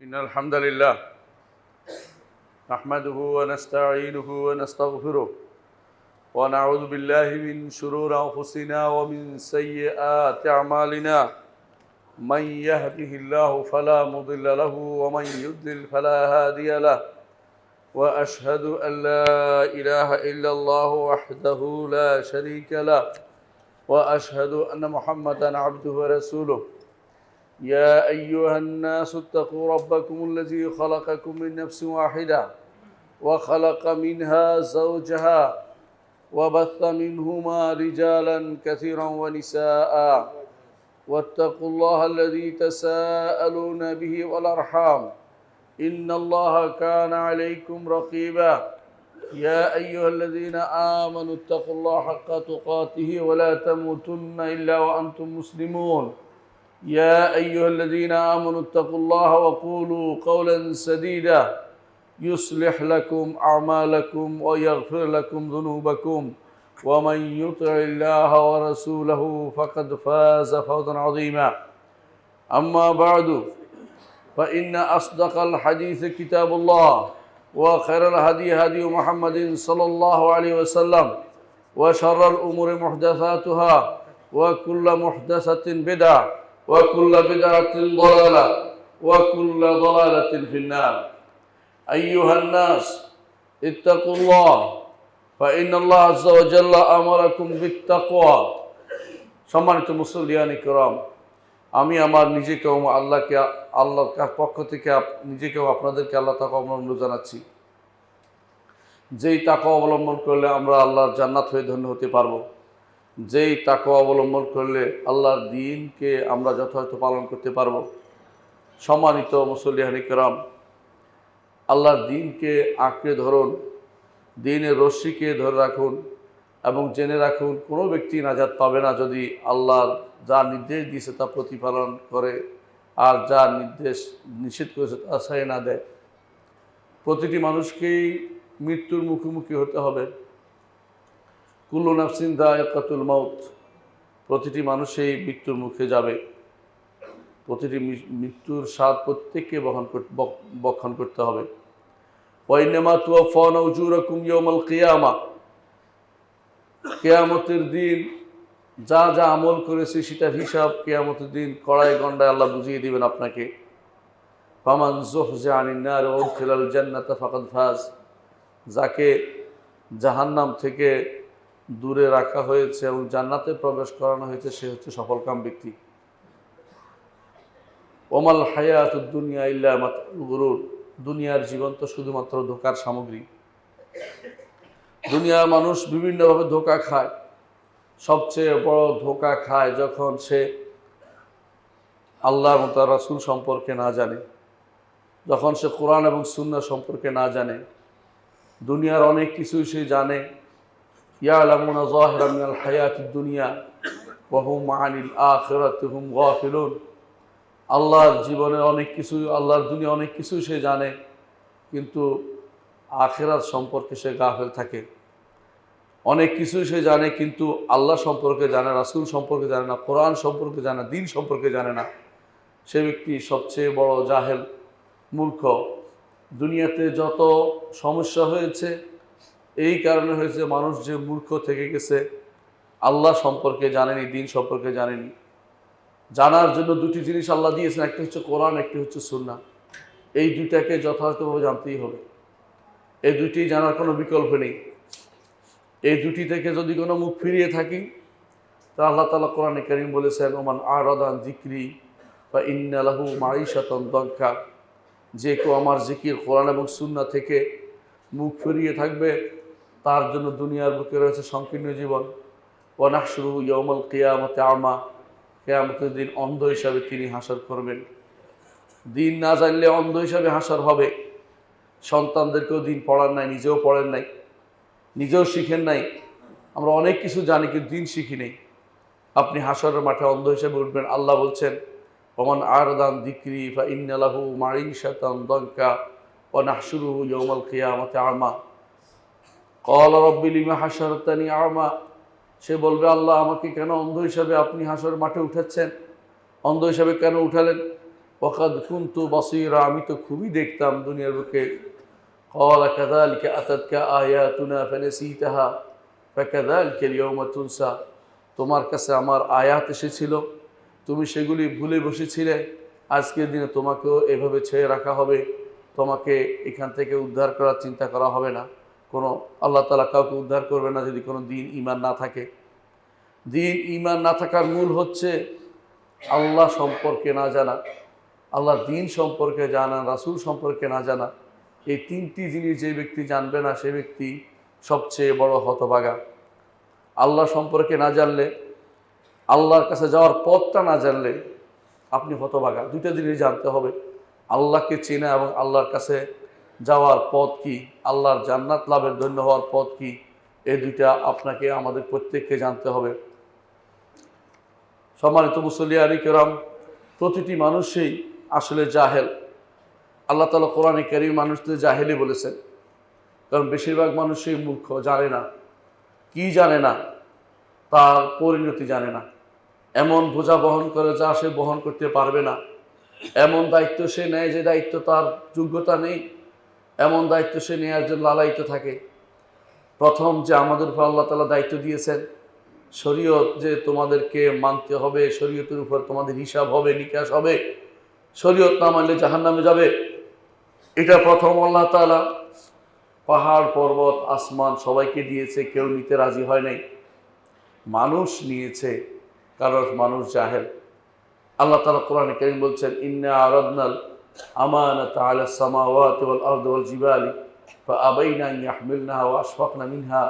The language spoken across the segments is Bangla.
إن الحمد لله نحمده ونستعينه ونستغفره ونعوذ بالله من شرور أنفسنا ومن سيئات أعمالنا من يهده الله فلا مضل له ومن يضلل فلا هادي له وأشهد أن لا إله إلا الله وحده لا شريك له وأشهد أن محمدا عبده ورسوله يا أيها الناس اتقوا ربكم الذي خلقكم من نفس واحدة وخلق منها زوجها وبث منهما رجالا كثيرا ونساء واتقوا الله الذي تساءلون به والأرحام إن الله كان عليكم رقيبا يا أيها الذين آمنوا اتقوا الله حق تقاته ولا تموتن إلا وأنتم مسلمون يا أيها الذين آمنوا اتقوا الله وقولوا قولا سديدا يصلح لكم أعمالكم ويغفر لكم ذنوبكم ومن يطع الله ورسوله فقد فاز فوزا عظيما أما بعد فإن أصدق الحديث كتاب الله وخير الهدي هدي محمد صلى الله عليه وسلم وشر الأمور محدثاتها وكل محدثة بدعة وكل بدعة ضلالة وكل ضلالة في النار أيها الناس اتقوا الله فإن الله عز وجل أمركم بالتقوى সম্মানিত মুসল্লিয়ান কিরাম, আমি আমার নিজেকেও আল্লাহর পক্ষ থেকে নিজেকেও আপনাদেরকে আল্লাহ তাকওয়া অবলম্বন জানাচ্ছি। যেই তাকওয়া অবলম্বন করলে আমরা আল্লাহর জান্নাত হয়ে ধন্য হতে পারবো, যেই তাকওয়া অবলম্বন করলে আল্লাহর দ্বীনকে আমরা যথাযথ পালন করতে পারবো। সম্মানিত মুসল্লিয়ান কিরাম, আল্লাহর দ্বীনকে আঁকড়ে ধরুন, দ্বীনের রশ্মিকে ধরে রাখুন এবং জেনে রাখুন কোনো ব্যক্তি নাজাত পাবে না যদি আল্লাহর যা নির্দেশ দিয়েছে তা প্রতিপালন করে আর যা নির্দেশ নিষেধ করেছে তা ছাড়িয়ে না দেয়। প্রতিটি মানুষকেই মৃত্যুর মুখোমুখি হতে হবে। কুল্লু নাফসিন যায়িকাতুল মাউত, প্রতিটি মানুষই মৃত্যুর মুখে যাবে। প্রতিটি মৃত্যুর স্বাদ প্রত্যেককে বহন করতে হবে। ওয়াইন্নামা তুওয়াফাউনা উজুরাকুম ইয়াওমাল কিয়ামা, কিয়ামতের দিন যা যা আমল করেছে সেটার হিসাব কিয়ামতের দিন কড়াই গন্ডায় আল্লাহ বুঝিয়ে দিবেন আপনাকে। ফামান যুহজিহা আনিন নার ওয়া উদখিলাল জান্নাতা ফাকাদ ফাজ, যাকে জাহান্নাম থেকে দূরে রাখা হয়েছে এবং জান্নাতে প্রবেশ করানো হয়েছে সে হচ্ছে সফলকাম ব্যক্তি। ওমাল হায়াতুদ দুনিয়া ইল্লা মাতাউল গুরুর, দুনিয়ার জীবন তো শুধুমাত্র ধোঁকার সামগ্রী। দুনিয়ার মানুষ বিভিন্নভাবে ধোঁকা খায়। সবচেয়ে বড় ধোঁকা খায় যখন সে আল্লাহ এবং তার রাসূল সম্পর্কে না জানে, যখন সে কোরআন এবং সুন্নাহ সম্পর্কে না জানে। দুনিয়ার অনেক কিছুই সে জানে, ইয়ালামুনা যাহিরাম মিনাল হায়াতিদ দুনিয়া ওয়া হুম আনিল আখিরাতি হুম গাফিলুন। আল্লাহর জীবনের অনেক কিছু, আল্লাহর দুনিয়া অনেক কিছু সে জানে, কিন্তু আখিরাত সম্পর্কে সে গাফেল থাকে। অনেক কিছু সে জানে কিন্তু আল্লাহ সম্পর্কে জানে, রাসূল সম্পর্কে জানে না, কোরআন সম্পর্কে জানে না, দ্বীন সম্পর্কে জানে না। সে ব্যক্তি সবচেয়ে বড় জাহেল, মূর্খ। দুনিয়াতে যত সমস্যা হয়েছে এই কারণে হয়েছে মানুষ যে মূর্খ থেকে গেছে, আল্লাহ সম্পর্কে জানেনি, দ্বীন সম্পর্কে জানেনি। জানার জন্য দুটি জিনিস আল্লাহ দিয়েছেন, একটি হচ্ছে কোরআন, একটি হচ্ছে সুন্নাহ। এই দুইটাকে যথাযথভাবে জানতেই হবে। এই দুইটি জানার কোনো বিকল্প নেই। এই দুটি থেকে যদি কোনো মুখ ফিরিয়ে থাকি তা আল্লাহ তাআলা কোরআনে কারীম বলেছেন, ওমান আরাদা আন যিকরি ফাইন্না লাহু মাঈশাতান দানকা, যে কেউ আমার জিকির কোরআন এবং সুন্নাহ থেকে মুখ ফিরিয়ে থাকবে তার জন্য দুনিয়ার বুকে রয়েছে সংকীর্ণ জীবন। ওয়া নাহশুরুহু ইয়াওমাল কিয়ামাতি আমা, কিয়ামতের দিন অন্ধ হিসাবে তিনি হাসর করবেন। দিন না জানলে অন্ধ হিসাবে হাসর হবে। সন্তানদেরকেও দিন পড়ান নাই, নিজেও পড়েন নাই, নিজেও শিখেন নাই। আমরা অনেক কিছু জানি কিন্তু দিন শিখি নেই। আপনি হাসরের মাঠে অন্ধ হিসেবে উঠবেন। আল্লাহ বলছেন, ওমান আরাদা আন যিকরি ফাইন্না লাহু মাঈশাতান দানকা ওয়া নাহশুরুহু ইয়াওমাল কিয়ামাতি আমা ক্বালা রাব্বি লিমা হাশারতানি আমা, সে বলবে, আল্লাহ আমাকে কেন অন্ধ হিসাবে আপনি হাসরের মাঠে উঠাচ্ছেন, অন্ধ হিসাবে কেন উঠালেন? ওয়াকাদ কুনতু বাসীরা, আমি তো খুবই দেখতাম দুনিয়ার বুকে। ক্বালা কাযালিকা আতাতকা আয়াতুনা ফানাসীতাহা ফাকাযালিকা আল-ইয়াওমা তুনসা, তোমার কাছে আমার আয়াত এসেছিল, তুমি সেগুলি ভুলে বসেছিলে, আজকের দিনে তোমাকেও এভাবে ছেড়ে রাখা হবে, তোমাকে এখান থেকে উদ্ধার করার চিন্তা করা হবে না। কোনো আল্লাহ তাআলা কাউকে উদ্ধার করবে না যদি কোনো দিন ঈমান না থাকে। দিন ঈমান না থাকার মূল হচ্ছে আল্লাহ সম্পর্কে না জানা, আল্লাহর দিন সম্পর্কে জানা, রাসূল সম্পর্কে না জানা। এই তিনটি জিনিস যে ব্যক্তি জানবে না সে ব্যক্তি সবচেয়ে বড় হতভাগা। আল্লাহ সম্পর্কে না জানলে, আল্লাহর কাছে যাওয়ার পথটা না জানলে আপনি হতভাগা। দুইটা জিনিস জানতে হবে, আল্লাহকে চেনা এবং আল্লাহর কাছে যাওয়ার পথ কি, আল্লাহর জান্নাত লাভের ধন্য হওয়ার পথ কি, এই দুইটা আপনাকে আমাদের প্রত্যেককে জানতে হবে। সম্মানিত মুসল্লিয়ানি কেরাম, প্রতিটি মানুষই আসলে জাহেল। আল্লাহ তাআলা কোরআনে কারীম মানুষদের জাহেলি বলেছেন, কারণ বেশিরভাগ মানুষই মূর্খ, জানে না। কি জানে না? তার পরিণতি জানে না। এমন বোঝা বহন করে যা সে বহন করতে পারবে না, এমন দায়িত্ব সে নেয় যে দায়িত্ব তার যোগ্যতা নেই, এমন দায়িত্ব সে নেওয়ার জন্য লালায়িত থাকে। প্রথম যে আমাদের উপর আল্লাহ তাআলা দায়িত্ব দিয়েছেন, শরীয়ত যে তোমাদেরকে মানতে হবে, শরীয়তের উপর তোমাদের হিসাব হবে, নিকাশ হবে, শরীয়ত না মানলে জাহান্নামে যাবে, এটা প্রথম আল্লাহ তাআলা পাহাড় পর্বত আসমান সবাইকে দিয়েছে, কেউ নিতে রাজি হয় নাই। মানুষ নিয়েছে, কারণ মানুষ জাহেল। আল্লাহ তাআলা কোরআনে কারীম বলছেন, ইন্না আরাদনাল আমানাতা আলাস সামাওয়াতি ওয়াল আরদি ওয়াল জিবালি ফাআবাইনা আন ইয়াহমিলনাহা ওয়া আশফাকনা মিনহা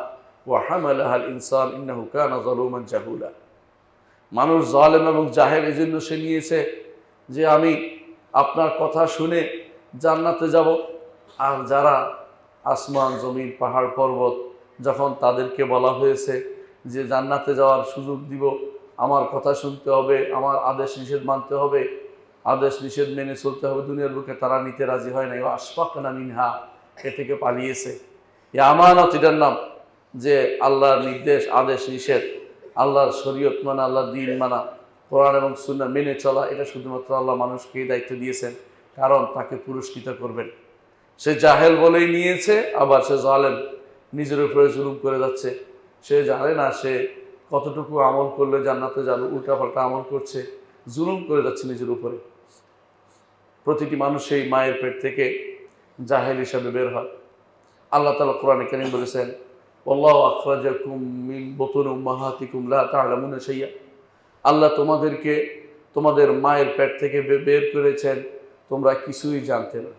ওয়া হামালাহা আল ইনসান ইন্নাহু কানা যালুমান জাহুলা। মানুষ জালেম এবং জাহেল এজন্য সে নিয়েছে যে আমি আপনার কথা শুনে জান্নাতে যাব, আর যারা আসমান জমিন পাহাড় পর্বত যখন তাদেরকে বলা হয়েছে যে জান্নাতে যাওয়ার সুযোগ দিব, আমার কথা শুনতে হবে, আমার আদেশ নিষেধ মানতে হবে, আদেশ নিষেধ মেনে চলতে হবে, দুনিয়ার বুকে তারা নিতে রাজি হয় নাই। আশফাকনা মিনহা, এ থেকে পালিয়েছে। এই আমানত, এটার নাম যে আল্লাহর নির্দেশ আদেশ নিষেধ, আল্লাহর শরীয়ত মানা, আল্লাহর দ্বীন মানা, কোরআন এবং সুন্নাহ মেনে চলা, এটা শুধুমাত্র আল্লাহ মানুষকে দায়িত্ব দিয়েছেন, কারণ তাকে পুরস্কৃত করবেন। সে জাহেল বলেই নিয়েছে, আবার সে জালেম, নিজের উপরে জুলুম করে যাচ্ছে। সে জানে না সে কতটুকু আমল করলে জান্নাতে যাবে, উল্টাপাল্টা আমল করছে, জুলুম করে যাচ্ছে নিজের উপরে। প্রতিটি মানুষ সেই মায়ের পেট থেকে জাহেল হিসাবে বের হয়। আল্লাহ তাআলা কোরআনে কারীম বলেছেন, ওয়াল্লাহু আখরাজাকুম মিন বুতুনি উম্মাহাতিকুম লা তা'লামুনা শাইআ, আল্লাহ তোমাদেরকে তোমাদের মায়ের পেট থেকে বের করেছেন, তোমরা কিছুই জানতে না।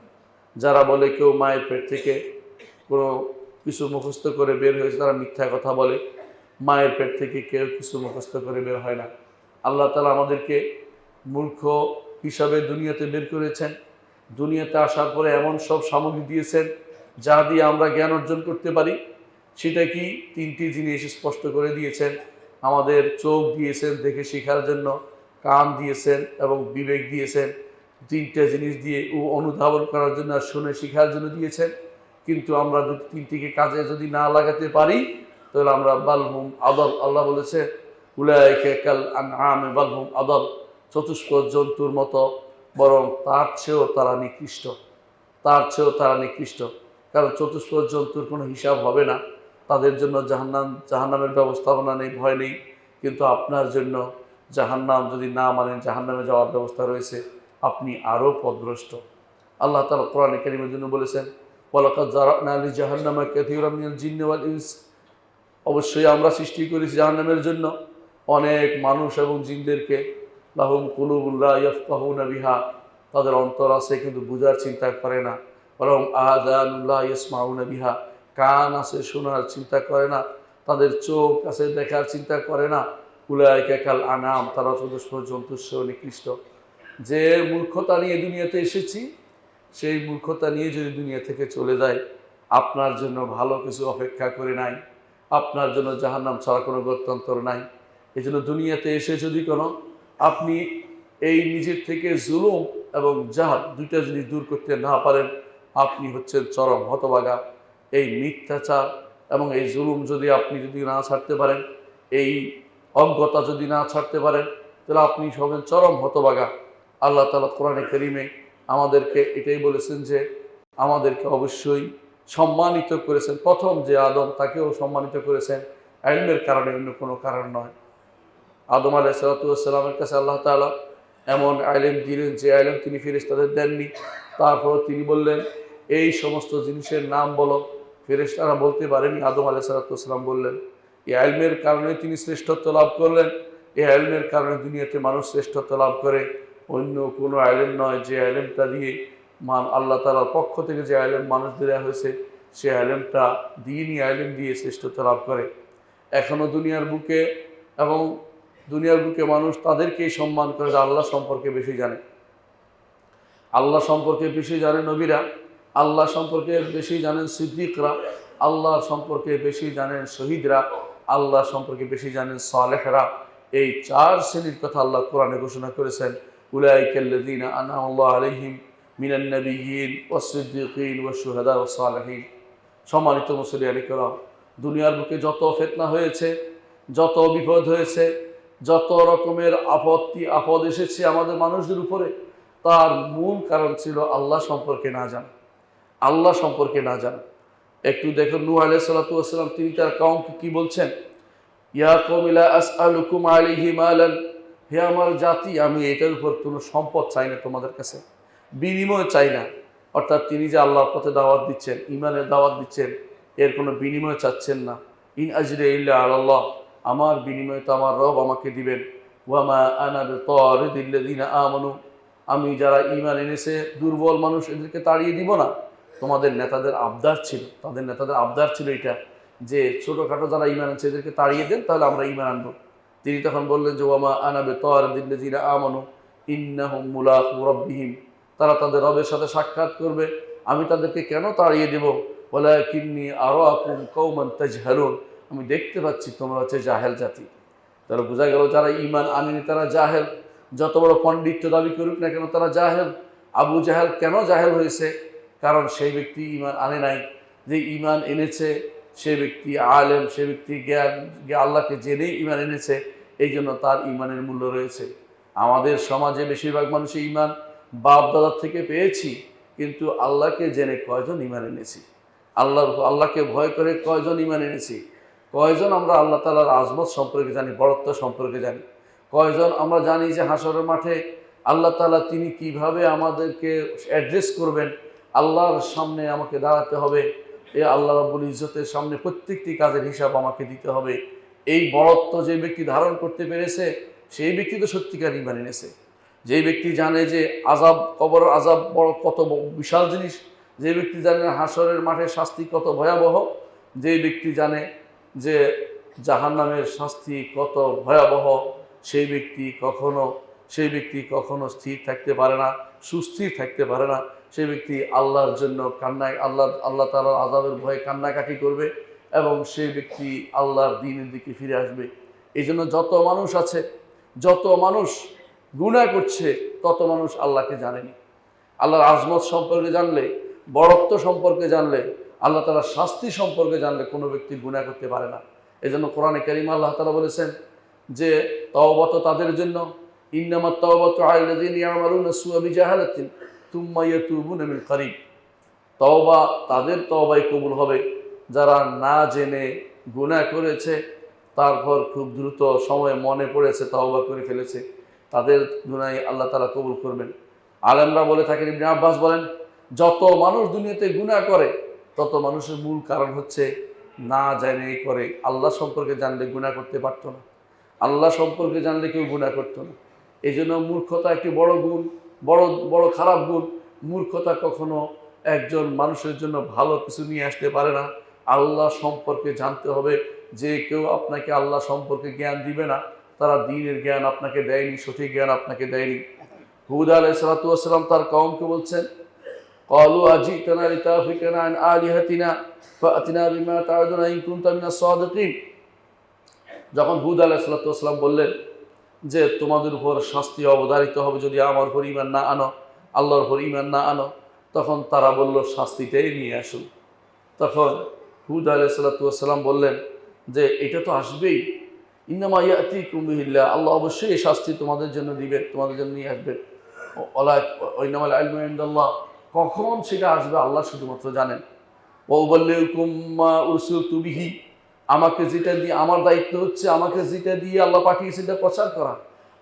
যারা বলে কেউ মায়ের পেট থেকে কোনো কিছু মুখস্থ করে বের হয়েছে, তারা মিথ্যা কথা বলে। মায়ের পেট থেকে কেউ কিছু মুখস্থ করে বের হয় না। আল্লাহ তাআলা আমাদেরকে মূর্খ হিসাবে দুনিয়াতে বের করেছেন। দুনিয়াতে আসার পরে এমন সব সামগ্রী দিয়েছেন যা দিয়ে আমরা জ্ঞান অর্জন করতে পারি। সেটা কি? তিনটি জিনিস স্পষ্ট করে দিয়েছেন। আমাদের চোখ দিয়েছেন দেখে শেখার জন্য, কান দিয়েছেন এবং বিবেক দিয়েছেন। তিনটে জিনিস দিয়ে অনুধাবন করার জন্য আর শুনে শেখার জন্য দিয়েছেন। কিন্তু আমরা তিনটিকে কাজে যদি না লাগাতে পারি তাহলে আমরা বালহুম আদল, আল্লাহ বলেছে উলাইকা কাল আনআমি বালহুম আদল, চতুষ্পদ জন্তুর মতো, বরং তার চেয়েও তারা নিকৃষ্ট, তার চেয়েও তারা নিকৃষ্ট। কারণ চতুষ্পদ জন্তুর কোনো হিসাব হবে না, তাদের জন্য জাহান্নামের ব্যবস্থাপনা নেই, ভয় নেই। কিন্তু আপনার জন্য জাহান্নাম যদি না মানেন, জাহান্নামে যাওয়ার ব্যবস্থা রয়েছে, আপনি আরও পথভ্রষ্ট। আল্লাহ তাআলা কোরআনে কারীমের জন্য বলেছেন, ওয়ালাকাদ যারানা লিজাহান্নামা কাসীরাম মিনাল জিন্নি ওয়াল ইনস, অবশ্যই আমরা সৃষ্টি করেছি জাহান্নামের জন্য অনেক মানুষ এবং জিনদেরকে। লাহুম কুলুবুন লা ইয়াফকাহুনা বিহা, তাদের অন্তর আছে কিন্তু বুঝার চিন্তা করে না। ওয়ালাহুম আযানুন লা ইয়াসমাউনা বিহা, কান আছে শোনার চিন্তা করে না, তাদের চোখ আছে দেখার চিন্তা করে না। উলাইকা কাল আনাম, তারা চতুষ্পদ জন্তুর চেয়েও নিকৃষ্ট। যে মূর্খতা নিয়ে দুনিয়াতে এসেছি, সেই মূর্খতা নিয়ে যদি দুনিয়া থেকে চলে যায়, আপনার জন্য ভালো কিছু অপেক্ষা করে নাই, আপনার জন্য জাহান্নাম ছাড়া কোনো গত্যন্তর নাই। এই জন্য দুনিয়াতে এসে যদি কোনো আপনি এই নিজের থেকে জুলুম এবং জাহাল দুইটা জিনিস দূর করতে না পারেন, আপনি হচ্ছেন চরম হতভাগা। এই মিথ্যাচার এবং এই জুলুম যদি আপনি না ছাড়তে পারেন, এই অজ্ঞতা যদি না ছাড়তে পারেন, তাহলে আপনি হবেন চরম হতভাগা। আল্লাহ তাআলা কোরআনে কারীমে আমাদেরকে এটাই বলেছেন যে আমাদেরকে অবশ্যই সম্মানিত করেছেন। প্রথম যে আদম তাকেও সম্মানিত করেছেন ইলমের কারণে, অন্য কোনো কারণ নয়। আদম আলাইহিসসালামের কাছে আল্লাহ তাআলা এমন ইলম দিলেন যে ইলম তিনি ফেরেশতাদের দেননি। তারপর তিনি বললেন এই সমস্ত জিনিসের নাম বলো। ফেরেশতারা বলতে পারেনি, আদম আলাইহিসসালাম বললেন। এই ইলমের কারণে তিনি শ্রেষ্ঠত্ব লাভ করলেন। এই ইলমের কারণে দুনিয়াতে মানুষ শ্রেষ্ঠত্ব লাভ করে, অন্য কোনো ইলম নয়। যে ইলমটা দিয়ে আল্লাহ তাআলার পক্ষ থেকে যে ইলম মানুষদের দেওয়া হয়েছে, সে ইলমটা দ্বীনি ইলম দিয়ে শ্রেষ্ঠত্ব লাভ করে। এখনও দুনিয়ার বুকে মানুষ তাদেরকেই সম্মান করে যে আল্লাহ সম্পর্কে বেশি জানে। আল্লাহ সম্পর্কে বেশি জানে নবীরা, আল্লাহ সম্পর্কে বেশি জানেন সিদ্দিকরা, আল্লাহ সম্পর্কে বেশি জানেন শহীদরা, আল্লাহ সম্পর্কে বেশি জানেন সালেহরা। এই 4 শ্রেণীর কথা আল্লাহ কোরআনে ঘোষণা করেছেন। উলাইকাল্লাযীনা আনআমাল্লাহু আলাইহিম মিনান নাবিয়্যিন ওয়াস-সিদ্দীকিন ওয়াশ-শুহাদা ওয়াস-সালিহিন। সম্মানিত মুসলিয়ান কিরাম, দুনিয়ার বুকে যত ফিতনা হয়েছে, যত বিপদ হয়েছে, যত রকমের আপদ এসেছে আমাদের মানুষদের উপরে, তার মূল কারণ ছিল আল্লাহ সম্পর্কে না জানা। আল্লাহ সম্পর্কে না জানা। একটু দেখুন নূহ আলাইহিস সালাতু ওয়াস সালাম তিনি তার কওমকে কি বলছেন? ইয়া কওমি লা আসআলুকুম আলাইহি মালান, হে আমার জাতি, আমি এটার উপর কোনো সম্পদ চাই না, তোমাদের কাছে বিনিময় চাই না। অর্থাৎ তিনি যে আল্লাহর পথে দাওয়াত দিচ্ছেন, ঈমানের দাওয়াত দিচ্ছেন, এর কোনো বিনিময় চাচ্ছেন না। ইন আজরিয়া ইল্লা আলাল্লাহ, আমার বিনিময় তো আমার রব আমাকে দিবেন। ওয়া মা আনা বিতারিদিল্লাযিনা আমানু, আমি যারা ঈমান এনেছে দুর্বল মানুষ এদেরকে তাড়িয়ে দিব না। তোমাদের নেতাদের আবদার ছিল, তাদের নেতাদের আবদার ছিল এটা যে ছোটোখাটো যারা ঈমান আছে এদেরকে তাড়িয়ে দেন, তাহলে আমরা ঈমান আনবো। তিনি তখন বললেন যে ওয়া মা আনা বিতারিদিল্লাযিনা আমানু ইন্নাহুম মুলাকু রাব্বিহিম, তারা তাদের রবের সাথে সাক্ষাৎ করবে, আমি তাদেরকে কেন তাড়িয়ে দেব? ওয়ালাকিন্নী আরাকুম কওমান তাজহালুন, আমি দেখতে পাচ্ছি তোমরা হচ্ছে জাহেল জাতি। তারা বোঝা গেল যারা ঈমান আনেনি তারা জাহেল। যত বড় পণ্ডিত্য দাবি করুক না কেন তারা জাহেল। আবু জাহেল কেন জাহেল হয়েছে? কারণ সেই ব্যক্তি ঈমান আনে নাই। যে ঈমান এনেছে সে ব্যক্তি আলেম, সে ব্যক্তি জ্ঞান, আল্লাহকে জেনেই ঈমান এনেছে, এই জন্য তার ঈমানের মূল্য রয়েছে। আমাদের সমাজে বেশিরভাগ মানুষই ঈমান বাপ দাদার থেকে পেয়েছি, কিন্তু আল্লাহকে জেনে কয়জন ঈমান এনেছি? আল্লাহকে ভয় করে কয়জন ঈমান এনেছি? কয়জন আমরা আল্লাহ তাআলার আজমত সম্পর্কে জানি, বড়ত্ব সম্পর্কে জানি? কয়জন আমরা জানি যে হাসরের মাঠে আল্লাহ তাআলা তিনি কিভাবে আমাদেরকে অ্যাড্রেস করবেন? আল্লাহর সামনে আমাকে দাঁড়াতে হবে, এ আল্লাহ রাব্বুল ইজ্জতের সামনে প্রত্যেকটি কাজের হিসাব আমাকে দিতে হবে। এই বড়ত্ব যে ব্যক্তি ধারণ করতে পেরেছে সেই ব্যক্তি তো সত্যিকার ঈমান এনেছে। যেই ব্যক্তি জানে যে আযাব, কবরের আযাব কত বিশাল জিনিস, যে ব্যক্তি জানে হাসরের মাঠে শাস্তি কত ভয়াবহ, যে ব্যক্তি জানে যে জাহান্নামের শাস্তি কত ভয়াবহ, সেই ব্যক্তি কখনো স্থির থাকতে পারে না, সুস্থির থাকতে পারে না। সেই ব্যক্তি আল্লাহর জন্য আল্লাহ তাআলার আযাবের ভয়ে কান্নাকাটি করবে এবং সেই ব্যক্তি আল্লাহর দ্বীনের দিকে ফিরে আসবে। এই জন্য যত মানুষ আছে, যত মানুষ গুনাহ করছে, তত মানুষ আল্লাহকে জানেনি। আল্লাহর আজমত সম্পর্কে জানলে, বড়ত্ব সম্পর্কে জানলে, আল্লাহ তাআলার শাস্তি সম্পর্কে জানলে কোনো ব্যক্তি গুনাহ করতে পারে না। এই জন্য কোরআনে কারীমে আল্লাহ তাআলা বলেছেন যে তওবা তো তাদের জন্য, ইন্নামাত তাওবাতু আলাল্লাযিনা ইয়ামালুনা সুআ বিজাহালাতিন তুম্মা ইয়াতুবুনা মিন করিব। তওবা তাদের তওবাই কবুল হবে যারা না জেনে গুনাহ করেছে, তারপর খুব দ্রুত সময়ে মনে পড়েছে তওবা করে ফেলেছে, তাদের গুনাহ আল্লাহ তাআলা কবুল করবেন। আলেমরা বলে থাকেন, ইবনে আব্বাস বলেন, যত মানুষ দুনিয়াতে গুনাহ করে তত মানুষের মূল কারণ হচ্ছে না জেনেই করে। আল্লাহ সম্পর্কে জানলে গুনাহ করতে পারতো না, আল্লাহ সম্পর্কে জানলে কেউ গুনাহ করতো না। এই জন্য মূর্খতা একটি বড় গুণ, বড় খারাপ গুণ। মূর্খতা কখনো একজন মানুষের জন্য ভালো কিছু নিয়ে আসতে পারে না। আল্লাহ সম্পর্কে জানতে হবে। যে কেউ আপনাকে আল্লাহ সম্পর্কে জ্ঞান দিবে না, তারা দ্বীনের জ্ঞান আপনাকে দেয়নি, সঠিক জ্ঞান আপনাকে দেয়নি। হুদ আলাইহিস সালাতু ওয়াস সালাম তার কওমকে বলছেন, ক্বালু আজিতানা লিতাফিকানা আন আলিহাতিনা ফাআতিনা বিমা তা'উদুনা ইন কুনতা মিনাস সাদিকিন। যখন হুদ আলাইহিস সালাতু ওয়াস সালাম বললেন যে তোমাদের উপর শাস্তি অবধারিত হবে যদি আমার উপর ঈমান না আনো, আল্লাহর উপর ঈমান না আনো, তখন তারা বলল শাস্তিটাই নিয়ে আসুন। তখন হুদ আলাইহিস সালাতু ওয়াস সালাম বললেন যে এটা তো আসবেই, ইন্নামা ইয়াতিকুম বিহিল্লাহ, আল্লাহ অবশ্যই এই শাস্তি তোমাদের জন্য দিবেন, তোমাদের জন্য নিয়ে আসবেন। ইন্নামাল ইলমু ইনদাল্লাহ, কখন সেটা আসবে আল্লাহ শুধুমাত্র জানেন। ওয়াউবাল্লিগুকুম মা উরসিলতু বিহি, আমাকে যেটা দিয়ে, আমার দায়িত্ব হচ্ছে আমাকে যেটা দিয়ে আল্লাহ পাঠিয়েছে সেটা প্রচার করা,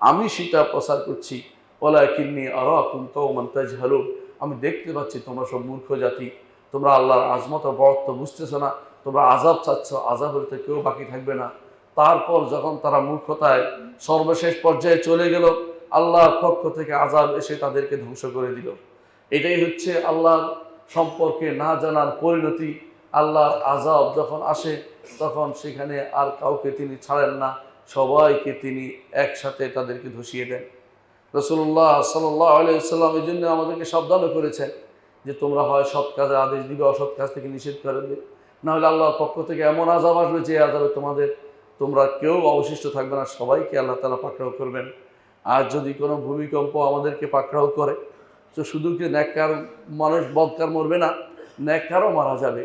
আমি সেটা প্রচার করছি। ওয়ালাকিন্নী আরাকুম কওমান তাজহালুন, আমি দেখতে পাচ্ছি তোমরা সব মূর্খ জাতি, তোমরা আল্লাহর আজমত ও বড়ত্ব বুঝতেছো না, তোমরা আযাব চাচ্ছ, আযাবের তো কেউ বাকি থাকবে না। তারপর যখন তারা মূর্খতায় সর্বশেষ পর্যায়ে চলে গেল, আল্লাহর পক্ষ থেকে আযাব এসে তাদেরকে ধ্বংস করে দিল। এটাই হচ্ছে আল্লাহর সম্পর্কে না জানার পরিণতি। আল্লাহর আযাব যখন আসে তখন সেখানে আর কাউকে তিনি ছাড়েন না, সবাইকে তিনি একসাথে তাদেরকে ধসিয়ে দেন। রাসূলুল্লাহ সাল্লাল্লাহু আলাইহি ওয়াসাল্লাম এই জন্য আমাদেরকে সাবধানও করেছেন যে তোমরা হয় সৎ কাজে আদেশ দিবে, অসৎ কাজ থেকে নিষেধ করবে, না হলে আল্লাহর পক্ষ থেকে এমন আযাব আসবে যে আযাবে তোমরা কেউ অবশিষ্ট থাকবে না, সবাইকে আল্লাহ তাআলা পাকড়াও করবেন। আর যদি কোনো ভূমিকম্প আমাদেরকে পাকড়াও করে, তো শুধু কি নেককার মানুষ বদকার মরবে না, নেককারও মারা যাবে।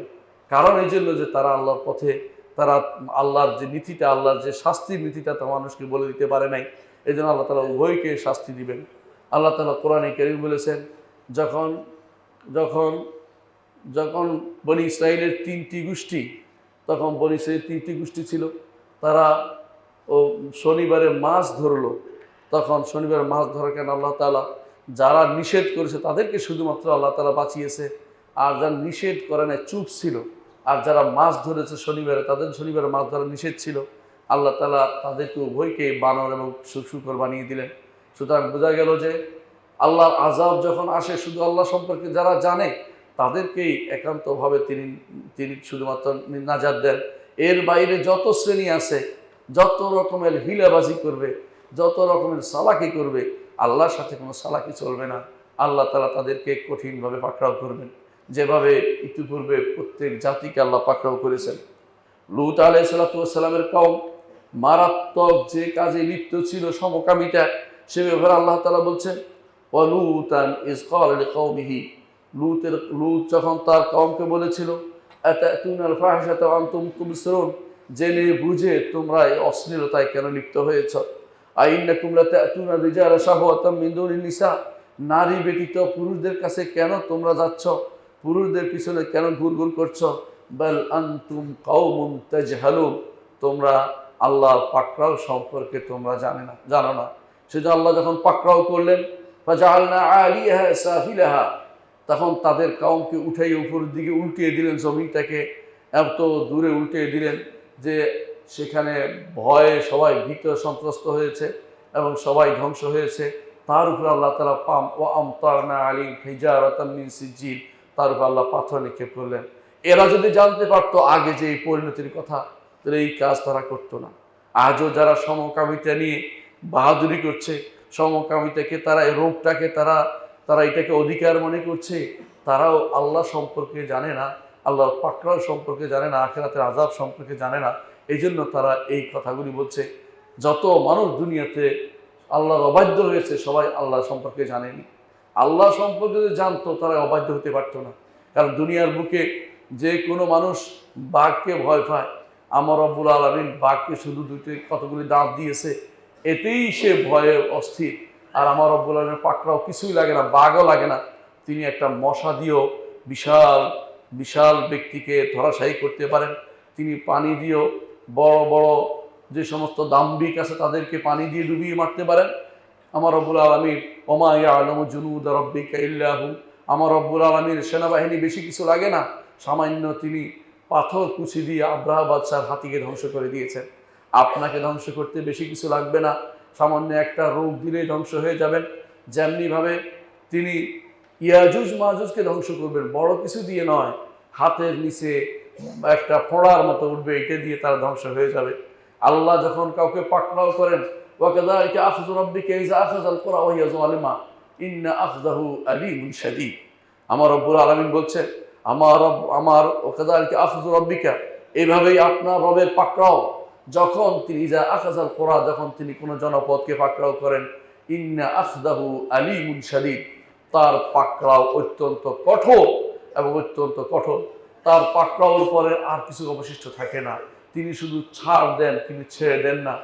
কারণ এই জন্য যে তারা আল্লাহর পথে, তারা আল্লাহর যে নীতিটা, আল্লাহর যে শাস্তির নীতিটা তা মানুষকে বলে দিতে পারে নাই। এই জন্য আল্লাহ তাআলা উভয়কে শাস্তি দিবেন। আল্লাহ তাআলা কোরআনে কারীম বলেছেন, যখন যখন যখন বনি ইসরাইলের 3টি গোষ্ঠী, তখন বনি ইসরাইলের 3টি গোষ্ঠী ছিল, তারা শনিবারে মাছ ধরলো। তখন শনিবারে মাছ ধরার কেন আল্লাহ তাআলা যারা নিষেধ করেছে তাদেরকে শুধুমাত্র আল্লাহ তাআলা বাঁচিয়েছে, আর যারা নিষেধ করে না চুপ ছিল, আর যারা মাছ ধরেছে শনিবারে, তাদের শনিবারে মাছ ধরা নিষেধ ছিল, আল্লাহ তাআলা তাদেরকে উভয়কে বানর এবং শুকর বানিয়ে দিলেন। সুতরাং বোঝা গেল যে আল্লাহর আযাব যখন আসে, শুধু আল্লাহ সম্পর্কে যারা জানে তাদেরকেই একান্তভাবে তিনি শুধুমাত্র নাজাত দেন। এর বাইরে যত শ্রেণী আছে, যত রকমের হিলাবাজি করবে, যত রকমের চালাকি করবে, আল্লাহর সাথে কোনো চালাকি চলবে না। আল্লাহ তাআলা তাদেরকে কঠিনভাবে পাকড়াও করবেন, যেভাবে ইতিপূর্বে প্রত্যেক জাতিকে আল্লাহ পাকড়াও করেছেন। লূত আলাইহিস সালাতু ওয়াস সালামের কওম মারাত্মক যে কাজে লিপ্ত ছিল, সমকামিতা, সে ব্যাপারে আল্লাহ তাআলা বলছেন, ওয়ালুতান ইয ক্বালা লিকওমিহি, লূত যখন তার কওমকে বলেছিল, আতাতুনাল ফাহিশাতা ওয়া আনতুম তুবসিরুন, জেনে বুঝে তোমরা এই অশ্লীলতায় কেন লিপ্ত হয়েছ? আইন্নাকুম লাতাতুনা রিজালা শাহওয়াতাম মিন দুনিন নিসা, নারী ব্যতীত পুরুষদের কাছে কেন তোমরা যাচ্ছ, পুরুষদের পিছনে কেন ঘুরঘুর করছো? বাল আনতুম কওমুন তাজহালুন, তোমরা আল্লাহর পাকড়াও সম্পর্কে তোমরা জানো না। সেজন্য আল্লাহ যখন পাকড়াও করলেন, ফাজআলনা আলিয়াহা সাফিলাহা, তখন তাদের কওমকে উঠাই উপরের দিকে উল্টিয়ে দিলেন, জমিটাকে এত দূরে উল্টিয়ে দিলেন যে সেখানে ভয়ে সবাই ভীত সন্ত্রস্ত হয়েছে এবং সবাই ধ্বংস হয়েছে। তার উপর আল্লাহ তাআলা ওয়া আমতারনা আলাইহিম হিজারাতাম মিন সিজ্জিল, তার উপর আল্লাহ পাথর নিক্ষেপ করলেন। এরা যদি জানতে পারতো আগে যে এই পরিণতির কথা, তাহলে এই কাজ তারা করতো না। আজও যারা সমকামিতা নিয়ে বাহাদুরি করছে, সমকামিতাকে তারা, এই রোগটাকে তারা এটাকে অধিকার মনে করছে, তারাও আল্লাহ সম্পর্কে জানে না, আল্লাহর পাকড়াও সম্পর্কে জানে না, আখিরাতের আযাব সম্পর্কে জানে না। এই জন্য তারা এই কথাগুলি বলছে। যত মানুষ দুনিয়াতে আল্লাহর অবাধ্য হয়েছে, সবাই আল্লাহ সম্পর্কে জানেনি। আল্লাহ সম্পর্কে যদি জানতো, তারা অবাধ্য হতে পারতো না। কারণ দুনিয়ার বুকে যে কোনো মানুষ বাঘকে ভয় পায়, আমার রব্বুল আলামিন বাঘকে শুধু কতগুলি দাঁত দিয়েছে, এতেই সে ভয়ে অস্থির। আর আমার রব্বুল আলামিনের পাকড়াও কিছুই লাগে না, বাঘও লাগে না। তিনি একটা মশা দিয়েও বিশাল বিশাল ব্যক্তিকে ধরাশায়ী করতে পারেন। তিনি পানি দিয়েও বড় বড় যে সমস্ত দাম্ভিক আছে তাদেরকে পানি দিয়ে ডুবিয়ে মারতে পারেন। আমার রব্বুল আলামিন ওমা ইয়ালামু জুনুদা রাব্বিকা ইল্লা হু, আমার রব্বুল আলামিনের সেনাবাহিনী বেশি কিছু লাগে না, সামান্য তিনি পাথর কুচি দিয়ে আব্রাহা বাদশার হাতিকে ধ্বংস করে দিয়েছেন। আপনাকে ধ্বংস করতে বেশি কিছু লাগবে না, সামান্য একটা রোগ দিলেই ধ্বংস হয়ে যাবেন। যেমনিভাবে তিনি ইয়াজুজ মাজুজকে ধ্বংস করবেন, বড় কিছু দিয়ে নয়, হাতের নিচে একটা ফোঁড়ার মতো উঠবে, এটা দিয়ে তারা ধ্বংস হয়ে যাবে। আল্লাহ যখন কাউকে পাকড়াও করেন, ওয়াকাযালিকা আখযু রাব্বিকা ইযা আখাযাল কুরা ওয়া হিয়া যালিমা ইন্না আখযাহু আলীমুন শাদীদ। আমার রব্বুল আলামিন বলছেন, ওয়াকাযালিকা আখযু রাব্বিকা, এইভাবেই আপনার রবের পাকড়াও যখন তিনি ইযা আখাযাল কুরা, যখন তিনি কোনো জনপদকে পাকড়াও করেন, ইন্না আখযাহু আলীমুন শাদীদ, তার পাকড়াও অত্যন্ত কঠোর এবং অত্যন্ত কঠোর। তার পাকড়াওর পরে আর কিছু অবশিষ্ট থাকে না, তিনি শুধু ছাড় দেন, তিনি ছেড়ে দেন না।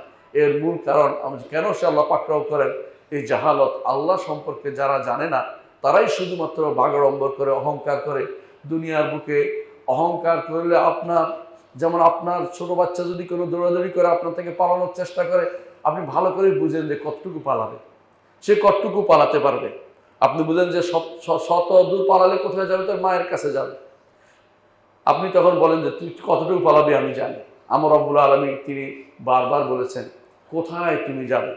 এর মূল কারণ কেন সে আল্লাহ পাকড়াও করেন, এই জাহালত। আল্লাহ সম্পর্কে যারা জানে না তারাই শুধুমাত্র বাগাড়ম্বর করে, অহংকার করে। দুনিয়ার বুকে অহংকার করলে আপনার, যেমন আপনার ছোট বাচ্চা যদি কোনো দৌড়াদৌড়ি করে আপনার থেকে পালানোর চেষ্টা করে, আপনি ভালো করে বুঝেন যে কতটুকু পালাবে, সে কতটুকু পালাতে পারবে। আপনি বুঝেন যে শত দূর পালালে কোথায় যাবে, তার মায়ের কাছে যাবে। আপনি তখন বলেন যে তুই কতটুকু পালাবি আমি জানি। আমার রব্বুল আলামিন তিনি বারবার বলেছেন, কোথায় তুমি যাবে,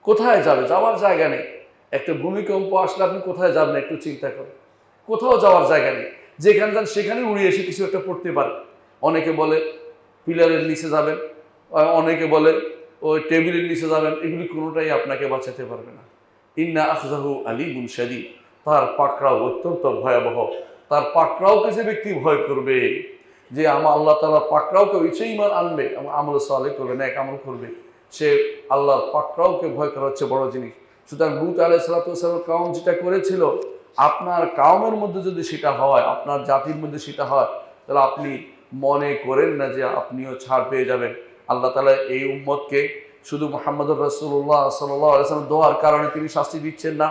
কোথায় যাবে, যাওয়ার জায়গা নেই। একটা ভূমিকম্প আসলে আপনি কোথায় যাবেন একটু চিন্তা করেন। কোথাও যাওয়ার জায়গা নেই, যেখানে যান সেখানে উড়ে এসে কিছু একটা পড়তে পারে। অনেকে বলে পিলারের নিচে যাবেন, অনেকে বলে ওই টেবিলের নিচে যাবেন, এগুলি কোনোটাই আপনাকে বাঁচাতে পারবে না। ইন্না আখযাহু আলীমুন শাদীদ, তার পাকড়াও অত্যন্ত ভয়াবহ। তার পাকড়াওকে যে ব্যক্তি ভয় করবে, যে আল্লাহ তাআলার পাকড়াওকে ইচ্ছে ঈমান আনবে এবং আমল সালেহ করবে, নেক আমল করবে, সে আল্লাহর পাকড়াওকে ভয় করা হচ্ছে বড় জিনিস। সুতরাং লূত আলাইহিস সালাতু ওয়াস সালামের কওম যেটা করেছিল, আপনার কওমের মধ্যে যদি সেটা হয়, আপনার জাতির মধ্যে সেটা হয়, তাহলে আপনি মনে করেন না যে আপনিও ছাড় পেয়ে যাবেন। আল্লাহ তাআলা এই উম্মতকে শুধু মুহাম্মদুর রাসূলুল্লাহ সাল্লাল্লাহু আলাইহি ওয়াসাল্লাম দোয়ার কারণে তিনি শাস্তি দিচ্ছেন না।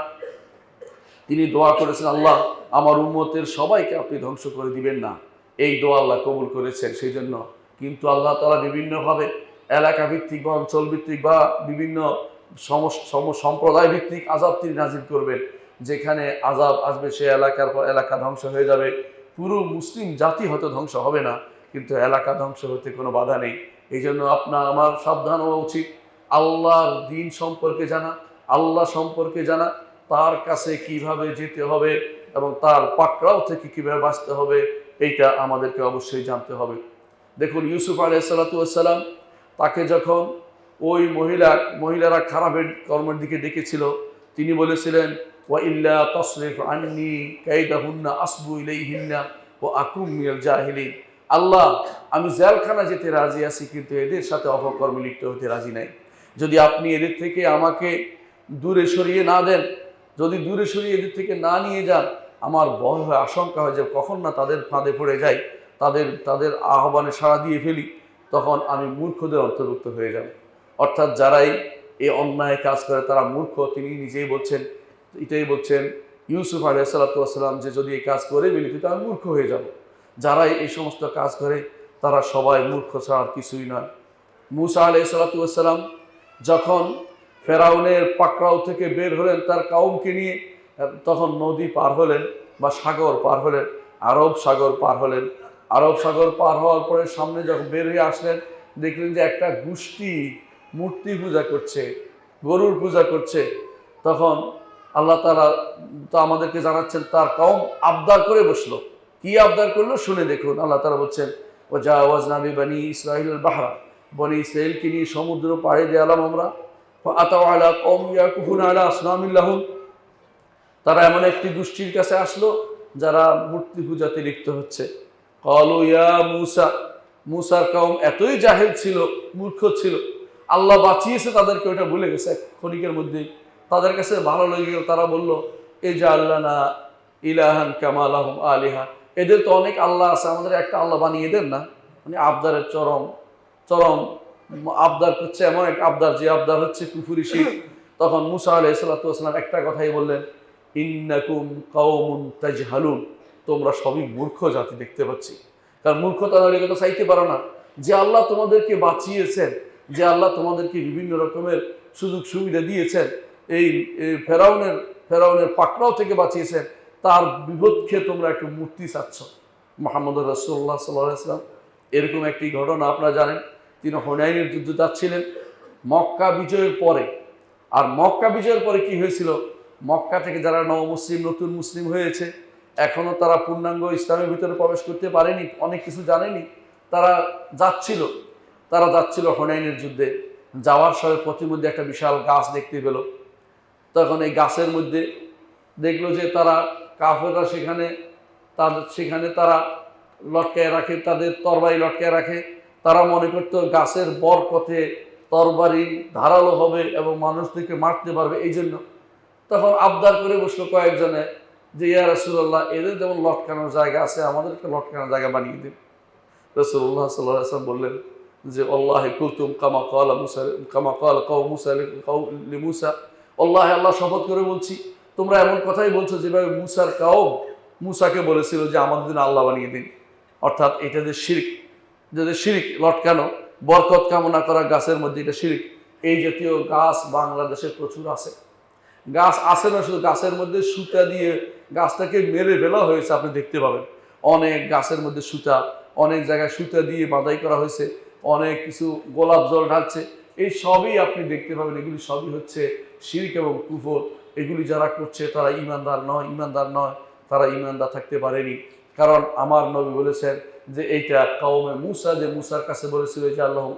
তিনি দোয়া করেছেন, আল্লাহ আমার উম্মতের সবাইকে আপনি ধ্বংস করে দিবেন না, এই দোয়া আল্লাহ কবুল করেছেন। সেই জন্য কিন্তু আল্লাহ তাআলা বিভিন্নভাবে এলাকা ভিত্তিক বা অঞ্চল ভিত্তিক বা বিভিন্ন সম্প্রদায় ভিত্তিক আযাব তিনি নাজিল করবেন। যেখানে আযাব আসবে সে এলাকার পর এলাকা ধ্বংস হয়ে যাবে। পুরো মুসলিম জাতি হয়তো ধ্বংস হবে না, কিন্তু এলাকা ধ্বংস হতে কোনো বাধা নেই। এই জন্য আপনার আমার সাবধান হওয়া উচিত। আল্লাহর দ্বীন সম্পর্কে জানা, আল্লাহ সম্পর্কে জানা, তার কাছে কিভাবে যেতে হবে এবং তার পাকড়াও থেকে কিভাবে বাঁচতে হবে, এইটা আমাদেরকে অবশ্যই জানতে হবে। দেখুন ইউসুফ আলাইহিস সালাতু ওয়াস সালাম, তাকে যখন ওই মহিলারা খারাপের কর্মের দিকে ডেকেছিল, তিনি বলেছিলেন, ওয়া ইল্লা তাসরিফ আন্নি কাইদাহুন্না আসবু ইলাইহিন্না ওয়া আকুম মিনাল জাহিলিন। আল্লাহ, আমি জেলখানা যেতে রাজি আছি, কিন্তু এদের সাথে অপকর্মে লিপ্ত হতে রাজি নাই। যদি আপনি এদের থেকে আমাকে দূরে সরিয়ে না দেন, যদি দূরে সরিয়ে এদের থেকে না নিয়ে যান, আমার ভয় হয়, আশঙ্কা হয় যে কখন না তাদের ফাঁদে পড়ে যাই, তাদের আহ্বানে সাড়া দিয়ে ফেলি, তখন আমি মূর্খদের অন্তর্ভুক্ত হয়ে যাব। অর্থাৎ যারাই এই অন্যায় কাজ করে তারা মূর্খ। তিনি নিজেই বলছেন, এটাই বলছেন ইউসুফ আলাইহিস সালাতু ওয়াস সালাম, যে যদি এই কাজ করে ফেলি তো আমি মূর্খ হয়ে যাব। যারাই এই সমস্ত কাজ করে তারা সবাই মূর্খ ছাড়া আর কিছুই নয়। মূসা আলাইহিস সালাতু ওয়াস সালাম যখন ফেরাউনের পাকড়াও থেকে বের হলেন তার কওমকে নিয়ে, তখন নদী পার হলেন বা সাগর পার হলেন, আরব সাগর পার হলেন। আরব সাগর পার হওয়ার পরে সামনে যখন বের হয়ে আসলেন, দেখলেন যে একটা গোষ্ঠী মূর্তি পূজা করছে, গরুর পূজা করছে। তখন আল্লাহ তাআলা তো আমাদেরকে জানাচ্ছেন তার কওম আবদার করে বসলো। কি আবদার করলো শুনে দেখুন। আল্লাহ তাআলা বলছেন, ওয়াজাওয়াজনা বিবানি ইসরাঈল বাহরা, বনি ইসরাঈলকে নিয়ে সমুদ্র পাড়ে দিলাম আমরা। আতাউ আলা কওম ইয়াকুফুনা আলা আসনামিল লাহুম, তারা এমন একটি গোষ্ঠীর কাছে আসলো যারা মূর্তি পূজাতে লিপ্ত হচ্ছে। ক্বালু ইয়া মূসা, মূসার কওম এতই জাহেল ছিল, মূর্খ ছিল, আল্লাহ বাঁচিয়েছে তাদেরকে, ওটা ভুলে গেছে ক্ষণিকের মধ্যেই। তাদের কাছে ভালো লেগে গেল, তারা বলল, ইজআল লানা ইলাহান কামা লাহুম আলিহা, এদের তো অনেক আল্লাহ আছে, আমাদের একটা আল্লাহ বানিয়ে দেন না। মানে আবদারের চরম চরম আবদার করছে, এমন এক আবদার যে আবদার হচ্ছে কুফরি শিরক। তখন মূসা আলাইহিস সালাতু ওয়াস সালাম একটা কথাই বললেন, ইন্নাকুম কওমুন তাজহালুন, তোমরা সবই মূর্খ জাতি দেখতে পাচ্ছি। কারণ মূর্খতা হলে কথা চাইতে পারো না যে আল্লাহ তোমাদেরকে বাঁচিয়েছেন, যে আল্লাহ তোমাদেরকে বিভিন্ন রকমের সুযোগ সুবিধা দিয়েছেন, এই ফেরাউনের পাকড়াও থেকে বাঁচিয়েছেন, তার বিপক্ষে তোমরা একটু মূর্তি চাচ্ছ। মুহাম্মদুর রাসূলুল্লাহ সাল্লাল্লাহু আলাইহি ওয়াসাল্লাম এরকম একটি ঘটনা আপনারা জানেন, তিনি হুনাইনের যুদ্ধ যাচ্ছিলেন মক্কা বিজয়ের পরে। আর মক্কা বিজয়ের পরে কি হয়েছিল, মক্কা থেকে যারা নতুন মুসলিম হয়েছে, এখনও তারা পূর্ণাঙ্গ ইসলামের ভিতরে প্রবেশ করতে পারেনি, অনেক কিছু জানেনি, তারা যাচ্ছিল হুনাইনের যুদ্ধে। যাওয়ার সময় প্রতিমধ্যে একটা বিশাল গাছ দেখতে পেল। তখন এই গাছের মধ্যে দেখলো যে তারা কাফেররা সেখানে তারা লটকায় রাখে, তাদের তরবারি লটকায় রাখে। তারা মনে করতো গাছের বরকতে তরবারি ধারালো হবে এবং মানুষদেরকে মারতে পারবে, এই জন্য। তখন আবদার করে বসলো কয়েকজনে যে ইয়া রাসূলুল্লাহ, এদের যেমন লটকানোর জায়গা আছে, আমাদেরকে লটকানোর জায়গা বানিয়ে দিন। রাসূলুল্লাহ সাল্লাল্লাহু আলাইহি ওয়াসাল্লাম বললেন যে আল্লাহি কুলতুম কামা ক্বালা কওম মূসা লিমূসা আল্লাহ আল্লাহ শপথ করে বলছি, তোমরা এমন কথাই বলছো যেভাবে মুসার কওম মুসাকে বলেছিল যে আমাদের জন্য আল্লাহ বানিয়ে দিন। অর্থাৎ এটা যে শিরক, যদি শিরক লটকানো, বরকত কামনা করা গাছের মধ্যে এটা শিরক। এই জাতীয় গাছ বাংলাদেশে প্রচুর আছে। গাছ আছে না, শুধু গাছের মধ্যে সুতা দিয়ে গাছটাকে মেরে ফেলা হয়েছে, আপনি দেখতে পাবেন অনেক গাছের মধ্যে সুতা, অনেক জায়গায় সুতা দিয়ে বাঁধাই করা হয়েছে, অনেক কিছু গোলাপ জল ঢালছে, এই সবই আপনি দেখতে পাবেন। এগুলি সবই হচ্ছে শিরক এবং কুফর। এগুলি যারা করছে তারা ইমানদার নয়, ইমানদার নয়, তারা ইমানদার থাকতে পারেনি। কারণ আমার নবী বলেছেন যে এইটা কওমে মুসা, যে মুসার কাছে বলেছিল যে আল্লাহুম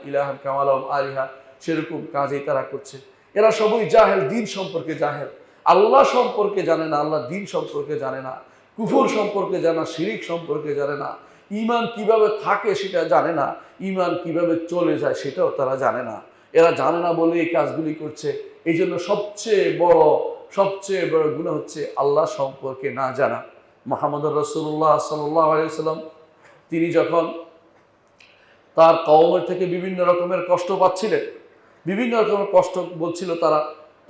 ইলাহান কামা লাহুম আলিহা, সেরকম কাজই তারা করছে। এরা সবই জাহেল, দিন সম্পর্কে জাহেল, আল্লাহ সম্পর্কে জানে না, আল্লাহ দিন সম্পর্কে জানে না, কুফর সম্পর্কে জানে না, শিরিক সম্পর্কে জানে না, ঈমান কিভাবে থাকে সেটা জানে না, ঈমান কিভাবে চলে যায় সেটাও তারা জানে না। এরা জানে না বলে এই কাজগুলি করছে। এই জন্য সবচেয়ে বড় গুনাহ হচ্ছে আল্লাহ সম্পর্কে না জানা। মুহাম্মদুর রাসূলুল্লাহ সাল্লাল্লাহু আলাইহি ওয়াসাল্লাম তিনি যখন তার কওমের থেকে বিভিন্ন রকমের কষ্ট পাচ্ছিলেন, বিভিন্ন রকমের কষ্ট বলছিল তারা,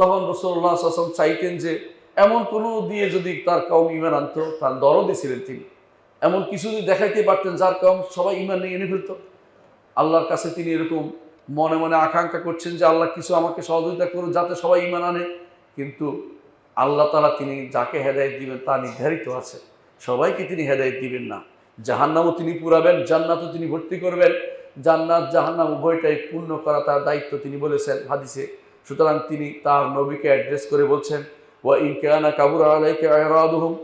তখন রাসূলুল্লাহ সাল্লাল্লাহু আলাইহি ওয়াসাল্লাম চাইতেন যে এমন কোনো দিয়ে যদি তার কওম ঈমান আনতো, তার দরদী ছিলেন তিনি, এমন কিছু যদি দেখাইতে পারতেন যার কওম সবাই ঈমান নিয়ে এনে ফেলত। আল্লাহর কাছে তিনি এরকম মনে মনে আকাঙ্ক্ষা করছেন যে আল্লাহ কিছু আমাকে সহযোগিতা করুন যাতে সবাই ঈমান আনে। কিন্তু আল্লাহ তাআলা তিনি যাকে হেদায়েত দিবেন তা নির্ধারিত আছে, সবাইকে তিনি হেদায়েত দিবেন না। জাহান্নামও তিনি পুরাবেন, জান্নাতও তিনি ভর্তি করবেন। জান্নাত জাহান্নাম উভয়টাই পূর্ণ করা তার দায়িত্ব, তিনি বলেছেন হাদিসে। সুতরাং তিনি তার নবীকে অ্যাড্রেস করে বলছেন, ওয়া ইন কানা কাবুরা আলাইকা ইরাদুহুম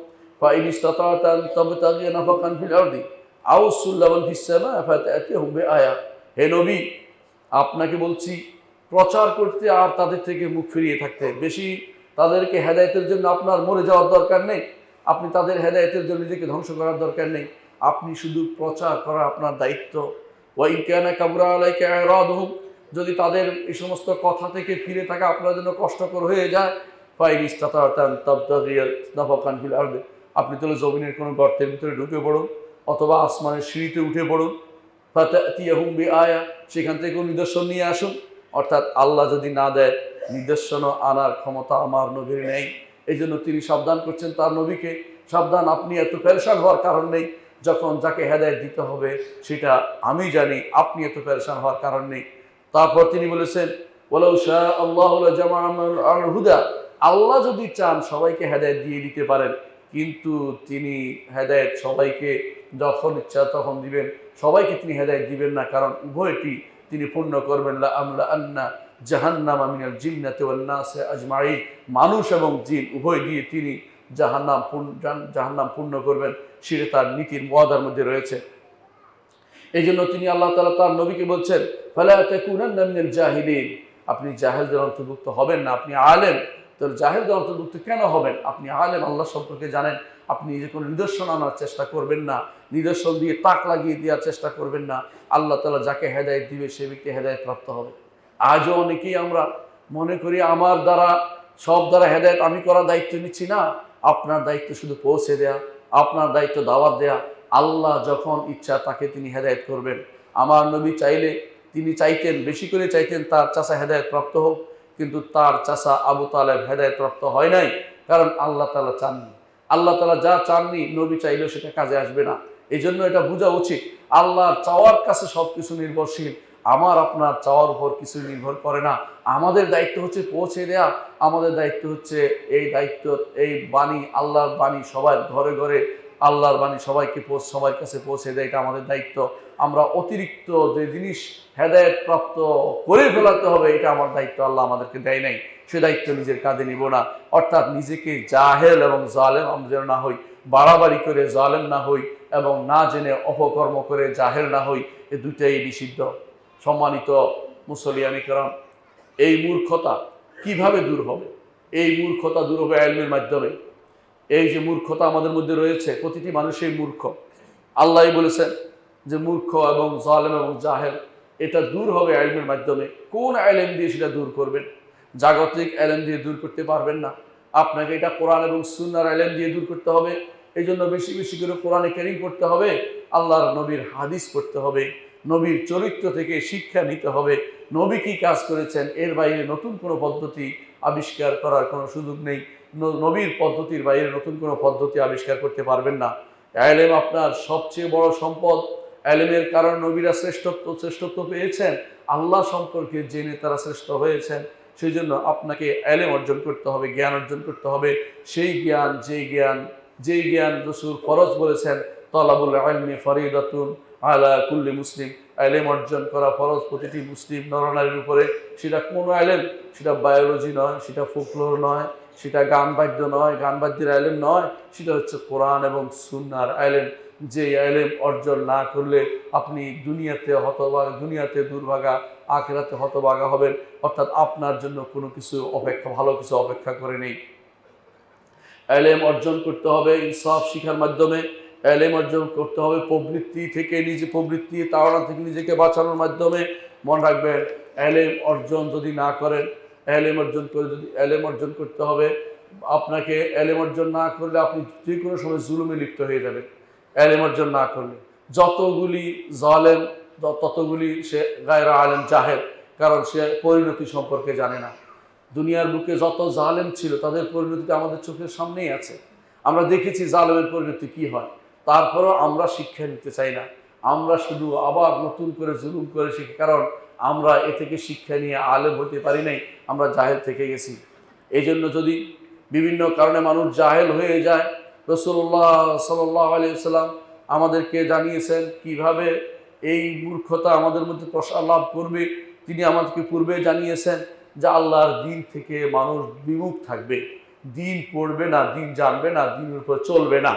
ফা ইন ইসতাতা'তা আন তাবতাগি নাফাকান ফিল আরদি আও সুল্লামান ফিস সামা ফাতা'তিহুম বিআয়া। হে নবী, আপনাকে বলছি প্রচার করতে আর তাদের থেকে মুখ ফিরিয়ে থাকতে। বেশি তাদেরকে হেদায়েতের জন্য আপনার মরে যাওয়ার দরকার নেই, আপনি তাদের হেদায়েতের জন্য নিজেকে ধ্বংস করার দরকার নেই, আপনি শুধু প্রচার করা আপনার দায়িত্ব। ওয়া ইন কানা কাবুরা আলাইকা ইরাদুহুম, যদি তাদের এই সমস্ত কথা থেকে ফিরে থাকা আপনার জন্য কষ্টকর হয়ে যায়, ফা ইন ইসতাতা'তা আন তাবতাগি নাফাকান ফিল আরদি, আপনি তাহলে জমিনের কোনো গর্তের ভিতরে ঢুকে পড়ুন অথবা আসমানের সিঁড়িতে উঠে পড়ুন, ফাতা'তিহুম বিআয়া, সেখান থেকে নিদর্শন নিয়ে আসুন। অর্থাৎ আল্লাহ যদি না দেয়, নিদর্শনও আনার ক্ষমতা আমার নবীর নেই। এই জন্য তিনি সাবধান করছেন তার নবীকে, সাবধান, আপনি এত পেরেশান হওয়ার কারণ নেই, যখন যাকে হেদায়েত দিতে হবে সেটা আমি জানি, আপনি এত পেরেশান হওয়ার কারণ নেই। তারপর তিনি বলেছেন, ওয়ালাউ শা আল্লাহু লাজামা'আহুম আলাল হুদা, আল্লাহ যদি চান সবাইকে হেদায়েত দিয়ে দিতে পারেন, কিন্তু তিনি হেদায়েত সবাইকে যখন ইচ্ছা তখন দিবেন, সবাইকে তিনি হেদায়েত দিবেন না, কারণ উভয়টি তিনি পূর্ণ করবেন। লা আমলা আন্না জাহান্নামা মিনাল জিন্নাতি ওয়ান নাসি আজমাইন, মানুষ এবং জিন উভয় দিয়ে তিনি জাহান্নাম পূর্ণ করবেন, সেটা তার নীতির ওয়াদার মধ্যে রয়েছে। এই জন্য তিনি আল্লাহ তাআলা তার নবীকে বলছেন, ফালা তাকুনান্না মিনাল জাহিলিন, আপনি জাহেলদের অন্তর্ভুক্ত হবেন না। আপনি আলেম, তো জাহেলদের অন্তর্ভুক্ত কেন হবেন? আপনি আলেম, আল্লাহ সম্পর্কে জানেন, আপনি যে কোনো নিদর্শন আনার চেষ্টা করবেন না, নিদর্শন দিয়ে তাক লাগিয়ে দেওয়ার চেষ্টা করবেন না। আল্লাহ তাআলা যাকে হেদায়েত দিবে সে ব্যক্তি হেদায়েত প্রাপ্ত হবে। আজও অনেকেই আমরা মনে করি আমার দ্বারা সব দ্বারা হেদায়েত আমি করার দায়িত্ব নিচ্ছি না। আপনার দায়িত্ব শুধু পৌঁছে দেয়া, আপনার দায়িত্ব দাওয়াত দেয়া। আল্লাহ যখন ইচ্ছা তাকে তিনি হেদায়েত করবেন। আমার নবী চাইলে তিনি চাইতেন, বেশি করে চাইতেন তার চাচা হেদায়েত প্রাপ্ত হোক, কিন্তু তার চাচা আবু তালেব হেদায়েত প্রাপ্ত হয় নাই, কারণ আল্লাহ তাআলা চাননি। আল্লাহ তাআলা যা চাননি নবী চাইলেও সেটা কাজে আসবে না। এই জন্য এটা বোঝা উচিত, আল্লাহর চাওয়ার কাছে সব কিছু নির্ভরশীল, আমার আপনার চাওয়ার উপর কিছু নির্ভর করে না। আমাদের দায়িত্ব হচ্ছে পৌঁছে দেয়া, আমাদের দায়িত্ব হচ্ছে এই দায়িত্ব, এই বাণী, আল্লাহর বাণী সবার ঘরে ঘরে, আল্লাহর বাণী সবার কাছে পৌঁছে দেয়, এটা আমাদের দায়িত্ব। আমরা অতিরিক্ত যে জিনিস হেদায়েত প্রাপ্ত করে ফেলাতে হবে, এটা আমার দায়িত্ব আল্লাহ আমাদেরকে দেয় নাই, সে দায়িত্ব নিজের কাঁধে নিব না। অর্থাৎ নিজেকে জাহেল এবং জালেম আমরা যেন না হই, বাড়াবাড়ি করে জালেম না হই, এবং না জেনে অপকর্ম করে জাহেল না হই, এ দুটাই নিষিদ্ধ। সম্মানিত মুসল্লিয়ানি কেরাম, এই মূর্খতা কিভাবে দূর হবে? এই মূর্খতা দূর হবে ইলমের মাধ্যমে। এই যে মূর্খতা আমাদের মধ্যে রয়েছে, প্রতিটি মানুষই মূর্খ। আল্লাহই বলেছেন যে মূর্খ এবং জালেম এবং জাহেল, এটা দূর হবে ইলমের মাধ্যমে। কোন ইলম দিয়ে সেটা দূর করবেন? জাগতিক ইলম দিয়ে দূর করতে পারবেন না, আপনাকে এটা কোরআন এবং সুন্নাহর ইলম দিয়ে দূর করতে হবে। এই জন্য বেশি বেশি করে কোরআনে কারীম পড়তে হবে, আল্লাহর নবীর হাদিস পড়তে হবে, নবীর চরিত্র থেকে শিক্ষা নিতে হবে। নবী কি কাজ করেছেন এর বাইরে নতুন কোনো পদ্ধতি আবিষ্কার করার কোনো সুযোগ নেই। নবীর পদ্ধতির বাইরে নতুন কোনো পদ্ধতি আবিষ্কার করতে পারবেন না। এলেম আপনার সবচেয়ে বড় সম্পদ। এলেমের কারণ নবীরা শ্রেষ্ঠত্ব পেয়েছেন, আল্লাহ সম্পর্কে জেনে তারা শ্রেষ্ঠ হয়েছেন। সেই জন্য আপনাকে এলেম অর্জন করতে হবে, জ্ঞান অর্জন করতে হবে। সেই জ্ঞান যেই জ্ঞান রাসূল ফরজ বলেছেন, তলাবুল ইলমি ফরিদাতুন আলা কুল্লি মুসলিম, এলেম অর্জন করা ফরজ প্রতিটি মুসলিম নরনারীর উপরে। সেটা কোনো এলেম, সেটা বায়োলজি নয়, সেটা ফোকলোর নয়, সেটা গান বাদ্য নয়, গান বাদ্যের এলেম নয়, সেটা হচ্ছে কোরআন এবং সুন্নাহর এলেম। যে এলেম অর্জন না করলে আপনি দুনিয়াতে দুর্ভাগা, আখিরাতে হতভাগা হবেন। অর্থাৎ আপনার জন্য কোনো কিছু ভালো কিছু অপেক্ষা করে নেই। এলেম অর্জন করতে হবে ইনসাফ শিখার মাধ্যমে। এলেম অর্জন করতে হবে প্রবৃত্তি তাড়না থেকে নিজেকে বাঁচানোর মাধ্যমে। মনে রাখবেন, এলেম অর্জন যদি না করেন, এলেম অর্জন করতে হবে আপনাকে। এলেম অর্জন না করলে আপনি যে কোনো সময় জুলুমে লিপ্ত হয়ে যাবেন। এলেম অর্জন না করলে যতগুলি জালেম, ততগুলি সে গায়রা আলেম জাহেল, কারণ সে পরিণতি সম্পর্কে জানে না। দুনিয়ার বুকে যত জালেম ছিল তাদের পরিণতি আমাদের চোখের সামনেই আছে। আমরা দেখেছি জালেমের পরিণতি কি হয়। তারপরেও আমরা শিক্ষা নিতে চাই না, আমরা শুধু আবার নতুন করে জুলুম করে শিখি, কারণ আমরা এ থেকে শিক্ষা নিয়ে আলেম হতে পারি নাই, আমরা জাহেল থেকে গেছি। এই জন্য যদি বিভিন্ন কারণে মানুষ জাহেল হয়ে যায়, রাসূলুল্লাহ সাল্লাল্লাহু আলাইহি ওয়াসাল্লাম আমাদেরকে জানিয়েছেন কিভাবে এই মূর্খতা আমাদের মধ্যে প্রসার লাভ করবে। তিনি আমাদেরকে পূর্বে জানিয়েছেন যে আল্লাহর দিন থেকে মানুষ বিমুখ থাকবে, দিন পড়বে না, দিন জানবে না, দিনের উপর চলবে না,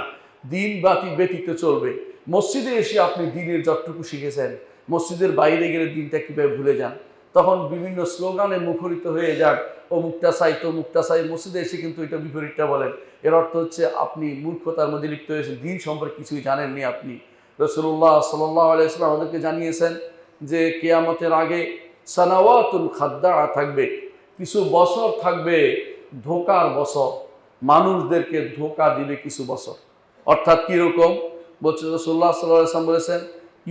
দিন ব্যতীত চলবে। মসজিদে এসে আপনি দিনের যতটুকু শিখেছেন, মসজিদের বাইরে গেলে দিনটা কীভাবে ভুলে যান। তখন বিভিন্ন স্লোগানে মুখরিত হয়ে যান, ও মুক্তা চাই। মসজিদে এসে কিন্তু এটা বিপরীতটা বলেন। এর অর্থ হচ্ছে আপনি মূর্খতার মধ্যে লিপ্ত হয়েছেন, দিন সম্পর্কে কিছুই জানেননি আপনি। রাসূলুল্লাহ সাল্লাল্লাহু আলাইহি ওয়াসাল্লাম আমাদেরকে জানিয়েছেন যে কিয়ামতের আগে সানাওয়াতুল খাদ্দা থাকবে, কিছু বছর থাকবে ধোকার বছর, মানুষদেরকে ধোকা দিবে কিছু বছর। অর্থাৎ কীরকম বলছে রাসূলুল্লাহ সাল্লাল্লাহু আলাইহি ওয়াসাল্লাম বলেছেন,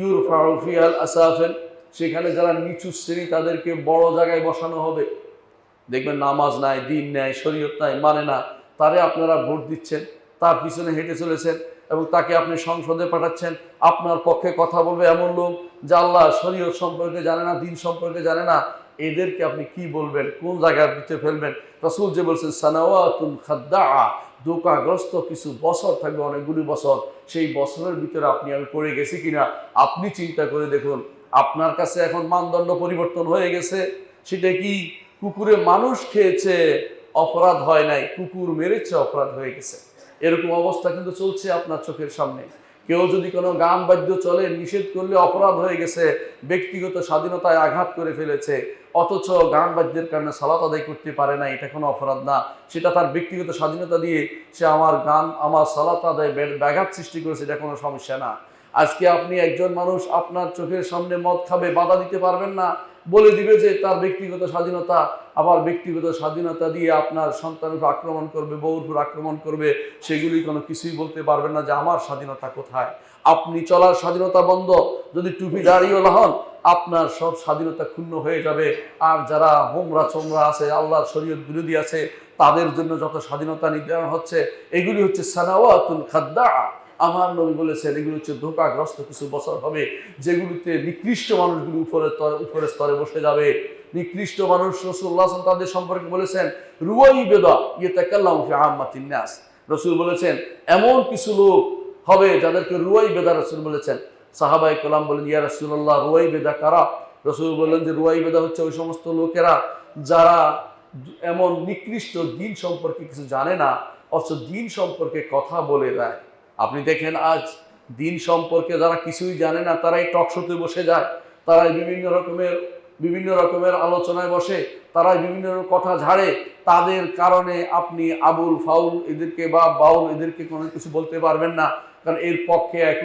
ইউরফাউ ফিহাল আসাফিল, সেখানে যারা নিচু শ্রেণী তাদেরকে বড় জায়গায় বসানো হবে। দেখবেন নামাজ নাই, দিন নাই, শরীয়ত নাই, মানে না, তারে আপনারা ভোট দিচ্ছেন, তার পিছনে হেঁটে চলেছেন এবং তাকে আপনি সংসদে পাঠাচ্ছেন। আপনার পক্ষে কথা বলবে এমন লোক যা আল্লাহ শরীয়ত সম্পর্কে জানে না, দিন সম্পর্কে জানে না। এদেরকে আপনি কি বলবেন, কোন জায়গায় দিতে ফেলবেন? রাসূল যে বলছেন সানাওয়াতুন খাদ্দা, ধোঁকাগ্রস্ত কিছু বছর থাকবে, অনেকগুলি বছর। সেই বছরের ভিতরে আমি পড়ে গেছি কিনা আপনি চিন্তা করে দেখুন। আপনার কাছে এখন মানদণ্ড পরিবর্তন হয়ে গেছে। সেটা কি? কুকুরে মানুষ খেয়েছে, অপরাধ হয় নাই, কুকুর মেরেছে, অপরাধ হয়ে গেছে। এরকম অবস্থা কিন্তু চলছে আপনার চোখের সামনে। কেউ যদি কোনো গান বাদ্য চলে, নিষেধ করলে অপরাধ হয়ে গেছে, ব্যক্তিগত স্বাধীনতায় আঘাত করে ফেলেছে। অথচ গান বাদ্যের কারণে সালাত আদায় করতে পারে না, এটা কোনো অপরাধ না। সেটা তার ব্যক্তিগত স্বাধীনতা দিয়ে সে আমার সালাত আদায় ব্যাঘাত সৃষ্টি করেছে, এটা কোনো সমস্যা না। আজকে আপনি একজন মানুষ আপনার চোখের সামনে মদ খাবে, বাধা দিতে পারবেন না, বলে দিবে যে তার ব্যক্তিগত স্বাধীনতা। আবার ব্যক্তিগত স্বাধীনতা দিয়ে আপনার সন্তানের উপর আক্রমণ করবে, বউর উপর আক্রমণ করবে, সেগুলি কোনো কিছুই বলতে পারবেন না যে আমার স্বাধীনতা কোথায়। আপনি চলার স্বাধীনতা বন্ধ, যদি টুপি দাঁড়িয়েও হন আপনার সব স্বাধীনতা ক্ষুণ্ণ হয়ে যাবে। আর যারা হোমরা চোমরা আছে, আল্লাহর শরীয়ত বিরোধী আছে, তাদের জন্য যত স্বাধীনতা নির্ধারণ হচ্ছে, এগুলি হচ্ছে সানাওয়াতুল খাদ্দা। আমার নবী বলেছেন এগুলো হচ্ছে ধোঁকাগ্রস্ত কিছু বছর হবে, যেগুলিতে নিকৃষ্ট মানুষগুলি উপরের স্তরে বসে যাবে। নিকৃষ্ট মানুষ রাসূলুল্লাহ তাদের সম্পর্কে বলেছেন রুয়াইবেদা ইয়াতাকাল্লামু ফি আম্মাতিন নাস। রাসূল বলেছেন এমন কিছু লোক হবে যাদেরকে রুয়াইবেদা রাসূল বলেছেন। সাহাবায়ে কেরাম বলেন, ইয়া রাসূলুল্লাহ রুয়াইবেদা কারা? রাসূল বললেন যে রুয়াইবেদা হচ্ছে ওই সমস্ত লোকেরা যারা এমন নিকৃষ্ট, দিন সম্পর্কে কিছু জানে না, অথচ দিন সম্পর্কে কথা বলে দেয়। আপনি দেখেন আজ দিন সম্পর্কে যারা কিছুই জানে না তারাই টকশোতে বসে যায়, তারাই বিভিন্ন রকমের আলোচনায় বসে, তারাই বিভিন্ন কথা ঝাড়ে। তাদের কারণে আপনি আবুল ফাউল এদেরকে বা বাউল এদেরকে কোনো কিছু বলতে পারবেন না, কারণ এর পক্ষে এক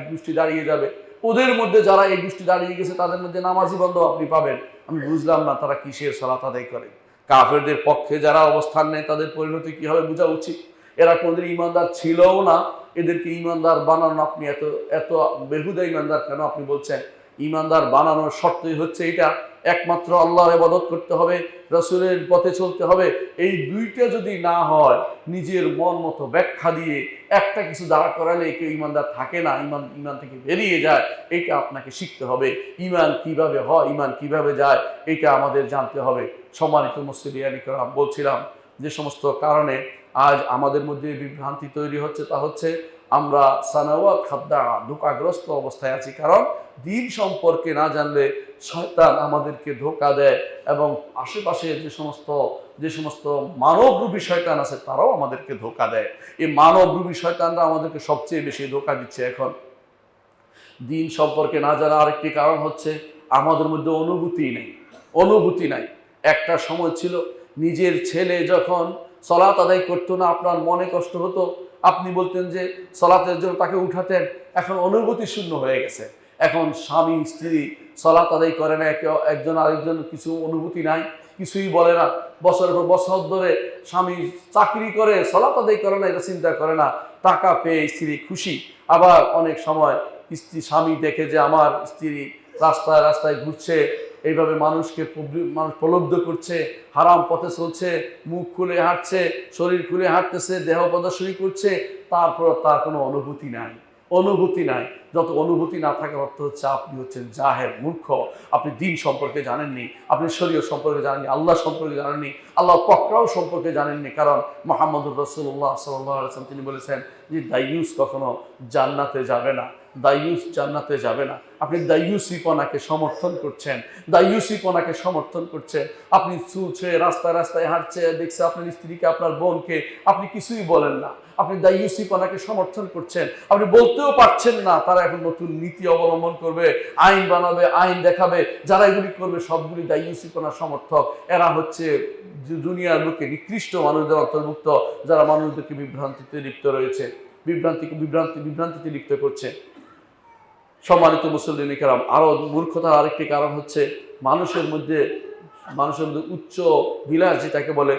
গোষ্ঠী দাঁড়িয়ে যাবে। ওদের মধ্যে যারা এই গোষ্ঠী দাঁড়িয়ে গেছে তাদের মধ্যে নামাজি বন্ধ আপনি পাবেন। আমি বুঝলাম না তারা কিসের সালাত আদায় করে। কাফেরদের পক্ষে যারা অবস্থান নেয় তাদের পরিণতি কি হবে বোঝা উচিত। এরা কোনদিন ইমানদার ছিলও না, এদেরকে ইমানদার বানান আপনি এত বেহুদা ইমানদার কেন আপনি বলছেন? ইমানদার বানানোর শর্তই হচ্ছে এটা, একমাত্র আল্লাহর ইবাদত করতে হবে, রাসূলের পথে চলতে হবে। এই দুইটা যদি না হয়, নিজের মন মতো ব্যাখ্যা দিয়ে একটা কিছু দাঁড়া করালে কেউ ইমানদার থাকে না, ইমান থেকে বেরিয়ে যায়। এটা আপনাকে শিখতে হবে। ইমান কিভাবে হয়, ইমান কিভাবে যায়, এটা আমাদের জানতে হবে। সম্মানিত মুসলিয়ানি کرام, বলছিলাম যে সমস্ত কারণে আজ আমাদের মধ্যে বিভ্রান্তি তৈরি হচ্ছে, তা হচ্ছে আমরা সানাওয়াত খাদ্দা, ধোঁকাগ্রস্ত অবস্থায় আছি। কারণ দিন সম্পর্কে না জানলে শয়তান আমাদেরকে ধোঁকা দেয়, এবং আশেপাশে যে সমস্ত মানবরূপী শয়তান আছে তারাও আমাদেরকে ধোঁকা দেয়। এই মানবরূপী শয়তানরা আমাদেরকে সবচেয়ে বেশি ধোঁকা দিচ্ছে এখন। দিন সম্পর্কে না জানা আরেকটি কারণ হচ্ছে আমাদের মধ্যে অনুভূতি নাই। একটা সময় ছিল নিজের ছেলে যখন সালাত আদায় করতো না, আপনার মনে কষ্ট হতো, আপনি বলতেন যে সালাতের জন্য তাকে উঠাতেন। এখন অনুভূতি শূন্য হয়ে গেছে। এখন স্বামী স্ত্রী সালাত আদায় করে না, একজন আরেকজন কিছু অনুভূতি নাই, কিছুই বলে না। বছরের পর বছর ধরে স্বামী চাকরি করে, সালাত আদায় করে না, এটা চিন্তা করে না। টাকা পেয়ে স্ত্রী খুশি। আবার অনেক সময় স্বামী দেখে যে আমার স্ত্রী রাস্তায় রাস্তায় ঘুরছে, এইভাবে মানুষ প্রলুব্ধ করছে, হারাম পথে চলছে, মুখ খুলে হাঁটছে, শরীর খুলে হাঁটতেছে, দেহ প্রদর্শনী করছে, তারপর তার কোনো অনুভূতি নাই। যত অনুভূতি না থাকার অর্থ হচ্ছে আপনি হচ্ছেন জাহেল, মূর্খ। আপনি দিন সম্পর্কে জানেননি, আপনি শরীয়ত সম্পর্কে জানেননি, আল্লাহ সম্পর্কে জানেননি, আল্লাহ পক্রাও সম্পর্কে জানেননি। কারণ মুহাম্মদুর রাসূলুল্লাহ সাল্লাল্লাহু আলাইহি ওয়াসাল্লাম তিনি বলেছেন যে দাইয়ুস কখনো জান্নাতে যাবে না, আপনি দাইয়ুসিপনাকে সমর্থন করছেন। আপনি চলছে রাস্তায় রাস্তায় হাঁটছে, দেখছে আপনার স্ত্রীকে, আপনার বোনকে, আপনি কিছুই বলেন না, আপনি দাইয়ুসিপনাকে সমর্থন করছেন। আপনি বলতেও পারছেন না তারা এখন নতুন নীতি অবলম্বন করবে, আইন বানাবে, আইন দেখাবে। যারা এগুলি করবে সবগুলি দাইয়ুসিপনার সমর্থক। এরা হচ্ছে দুনিয়ার লোকে নিকৃষ্ট মানুষদের অন্তর্ভুক্ত, যারা মানুষদেরকে বিভ্রান্তিতে লিপ্ত করছে। সম্মানিত মুসলিম کرام, আরো মূর্খতার আরেকটি কারণ হচ্ছে মানুষের মধ্যে উচ্চ বিলাস, যেটাকে বলে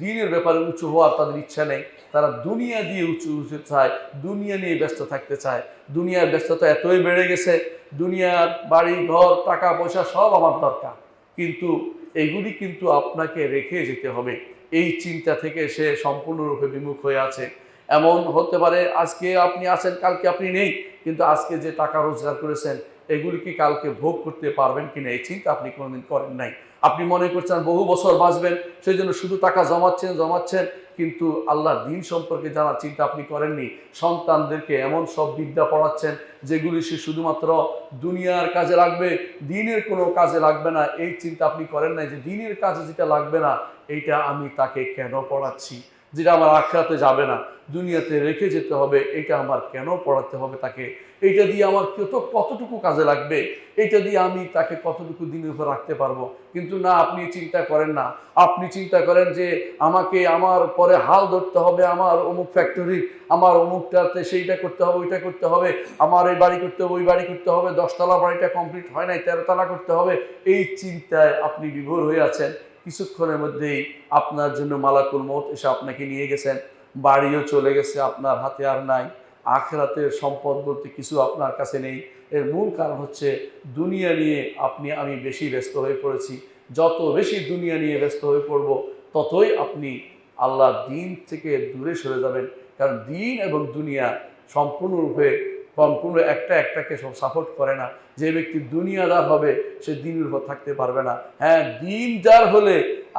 দিনের ব্যাপারে উঁচু হওয়ার তাদের ইচ্ছা নেই। তারা দুনিয়া দিয়ে উঁচু চায়, দুনিয়া নিয়ে ব্যস্ত থাকতে চায়। দুনিয়ার ব্যস্ততা এতই বেড়ে গেছে, দুনিয়ার বাড়ি ঘর টাকা পয়সা সব আমার দরকার, কিন্তু এগুলি কিন্তু আপনাকে রেখে যেতে হবে। এই চিন্তা থেকে সে সম্পূর্ণরূপে বিমুখ হয়ে আছে। এমন হতে পারে আজকে আপনি আছেন, কালকে আপনি নেই, কিন্তু আজকে যে টাকা রোজগার করেছেন এগুলি কি কালকে ভোগ করতে পারবেন কিনা, এই চিন্তা আপনি কোনোদিন করেন নাই। আপনি মনে করছেন বহু বছর বাঁচবেন, সেই জন্য শুধু টাকা জমাচ্ছেন, কিন্তু আল্লাহর দিন সম্পর্কে জানার চিন্তা আপনি করেননি। সন্তানদেরকে এমন সব বিদ্যা পড়াচ্ছেন যেগুলি সে শুধুমাত্র দুনিয়ার কাজে লাগবে, দিনের কোনো কাজে লাগবে না। এই চিন্তা আপনি করেন নাই যে দিনের কাজে যেটা লাগবে না, এইটা আমি তাকে কেন পড়াচ্ছি। যেটা আমার আখিরাতে যাবে না, দুনিয়াতে রেখে যেতে হবে, এটা আমার কেন পড়াতে হবে তাকে? এইটা দিয়ে আমার কতটুকু কাজে লাগবে, এইটা দিয়ে আমি তাকে কতটুকু দিনের উপর রাখতে পারবো। কিন্তু না, আপনি চিন্তা করেন না। আপনি চিন্তা করেন যে আমাকে আমার পরে হাল ধরতে হবে, আমার অমুক ফ্যাক্টরি, আমার অমুকটাতে সেইটা করতে হবে, ওইটা করতে হবে, আমার এই বাড়ি করতে হবে, ওই বাড়ি করতে হবে, 10তলা বাড়িটা কমপ্লিট হয় নাই, 13তলা করতে হবে। এই চিন্তায় আপনি বিভোর হয়ে আছেন। কিছুক্ষণের মধ্যেই আপনার জন্য মালাকুল মউত এসে আপনাকে নিয়ে গেছেন, বাড়িও চলে গেছে, আপনার হাতে আর নাই। আখিরাতের সম্পদ বলতে কিছু আপনার কাছে নেই। এর মূল কারণ হচ্ছে দুনিয়া নিয়ে আমি বেশি ব্যস্ত হয়ে পড়েছি। যত বেশি দুনিয়া নিয়ে ব্যস্ত হয়ে পড়ব, ততই আপনি আল্লাহর দিন থেকে দূরে সরে যাবেন। কারণ দিন এবং দুনিয়া সম্পূর্ণ একটাকে সব সাপোর্ট করে না। যে ব্যক্তি দুনিয়াদার হবে সে দিনের উপর থাকতে পারবে না। হ্যাঁ, দিনদার হলে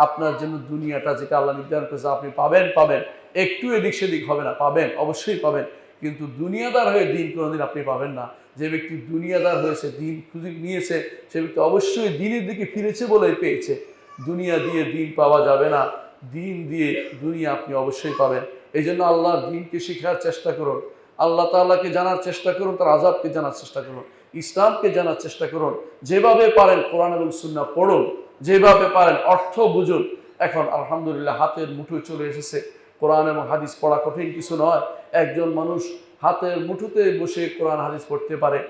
আপনার জন্য দুনিয়াটা যেটা আল্লাহ নির্ধারণ করেছে আপনি পাবেন, একটু এদিক সেদিক হবে না, অবশ্যই পাবেন। কিন্তু দুনিয়াদার হয়ে দিন কোনোদিন আপনি পাবেন না। যে ব্যক্তি দুনিয়াদার হয়েছে, দিন খুঁজে নিয়েছে, সে ব্যক্তি অবশ্যই দিনের দিকে ফিরেছে বলেই পেয়েছে। দুনিয়া দিয়ে দিন পাওয়া যাবে না, দিন দিয়ে দুনিয়া আপনি অবশ্যই পাবেন। এই জন্য আল্লাহর দিনকে শেখার চেষ্টা করুন, আল্লাহ তাআলাকে জানার চেষ্টা করুন, তার আযাবকে জানার চেষ্টা করুন, ইসলামকে জানার চেষ্টা করুন। যেভাবে পারেন কোরআন এবং সুন্নাহ পড়ুন, যেভাবে পারেন অর্থ বুঝুন। এখন আলহামদুলিল্লাহ হাতের মুঠোয় চলে এসেছে, কোরআন এবং হাদিস পড়া কঠিন কিছু নয়। একজন মানুষ হাতের মুঠোতে বসে কোরআন হাদিস পড়তে পারে।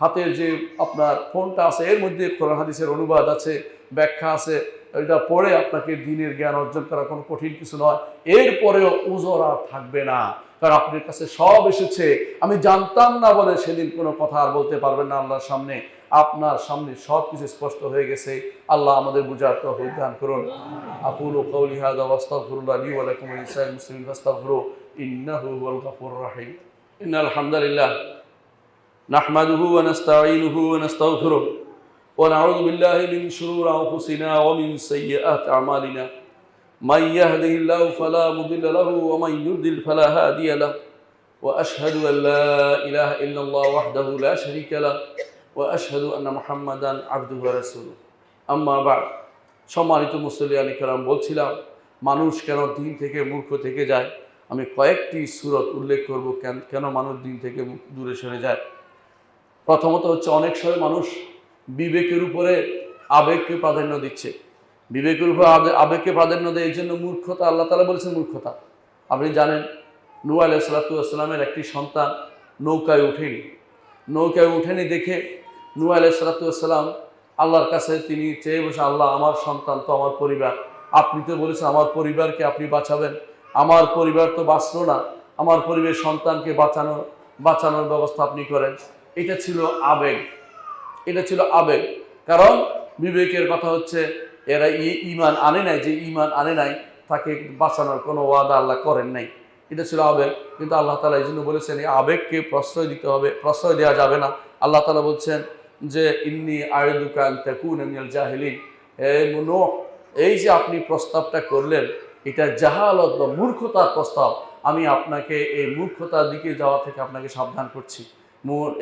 হাতের যে আপনার ফোনটা আছে এর মধ্যে কোরআন হাদিসের অনুবাদ আছে, ব্যাখ্যা আছে, এটা পড়ে আপনাকে দ্বীনের জ্ঞান অর্জন করা কোনো কঠিন কিছু নয়। এরপরেও উযর আর থাকবে না, কারণ আপনার কাছে সব এসেছে। আমি জানতাম না বলে সেদিন কোনো কথা আর বলতে পারবেন না আল্লাহর সামনে। আপনার সামনে সব কিছু স্পষ্ট হয়ে গেছে। আল্লাহ আমাদের বুঝার তৌফিক দান করুন। আকুলু কাওলি হাযা ওয়াস্তাগফিরুল্লাহ লি ওয়া লাকুম ওয়া লিসাইরিল মুসলিমিন ফাস্তাগফিরুহু ইন্নাহু হুয়াল গফুরুর রাহিম। ইন্নাল হামদালিল্লাহ নাহমাদুহু ওয়া নাস্তাঈনুহু ওয়া নাস্তাগফিরুহু ওয়া নাউযু বিল্লাহি মিন শুরুরি আনফুসিনা ওয়া মিন সাইয়্যাতি আমালিনা। মান ইয়াহদিহিল্লাহু ফালা মুদিল্লা লাহু ওয়া মান ইউদ্লিল ফালা হাদিয়া লাহু। وأشهد أن لا إله إلا الله وحده لا شريك له وأشهد أن محمدا عبده ورسوله أما بعد। সম্মানিত মুসল্লিয়ান কিরাম, বলছিলাম মানুষ কেন দিন থেকে মূর্খ থেকে যায়। আমি কয়েকটি সূরত উল্লেখ করব কেন মানুষ দিন থেকে দূরে সরে যায়। প্রথমত হচ্ছে, অনেক সময় মানুষ বিবেকের উপরে আবেগকে প্রাধান্য দিচ্ছে। বিবেকের উপর আবেগকে প্রাধান্য দেয়, এই জন্য মূর্খতা। আল্লাহ তাআলা বলেছেন মূর্খতা। আপনি জানেন নূহ আলাইহিস সালাতু ওয়াস সালামের একটি সন্তান নৌকায় উঠেনি দেখে নূহ আলাইহিস সালাতু ওয়াস সালাম আল্লাহর কাছে তিনি চেয়ে বসে, আল্লাহ আমার সন্তান তো আমার পরিবার, আপনি তো বলেছেন আমার পরিবারকে আপনি বাঁচাবেন, আমার পরিবার তো বাঁচলো না, আমার পরিবারের সন্তানকে বাঁচানোর ব্যবস্থা আপনি করেন। এটা ছিল আবেগ। কারণ বিবেকের কথা হচ্ছে এরা ঈমান আনে নাই, যে ঈমান আনে নাই তাকে বাঁচানোর কোনো ওয়াদা আল্লাহ করেন নাই। এটা ছিল আবেগ। কিন্তু আল্লাহ তাআলা এই জন্য বলেছেন এই আবেগকে প্রশ্রয় দিতে হবে, প্রশ্রয় দেওয়া যাবে না। আল্লাহ তাআলা বলছেন যে ইন্নী আইদুকা আন তাকুনা মিনাল জাহিলিন। নূহ, এই যে আপনি প্রস্তাবটা করলেন, এটা জাহালত বা মূর্খতার প্রস্তাব। আমি আপনাকে এই মূর্খতার দিকে যাওয়া থেকে আপনাকে সাবধান করছি।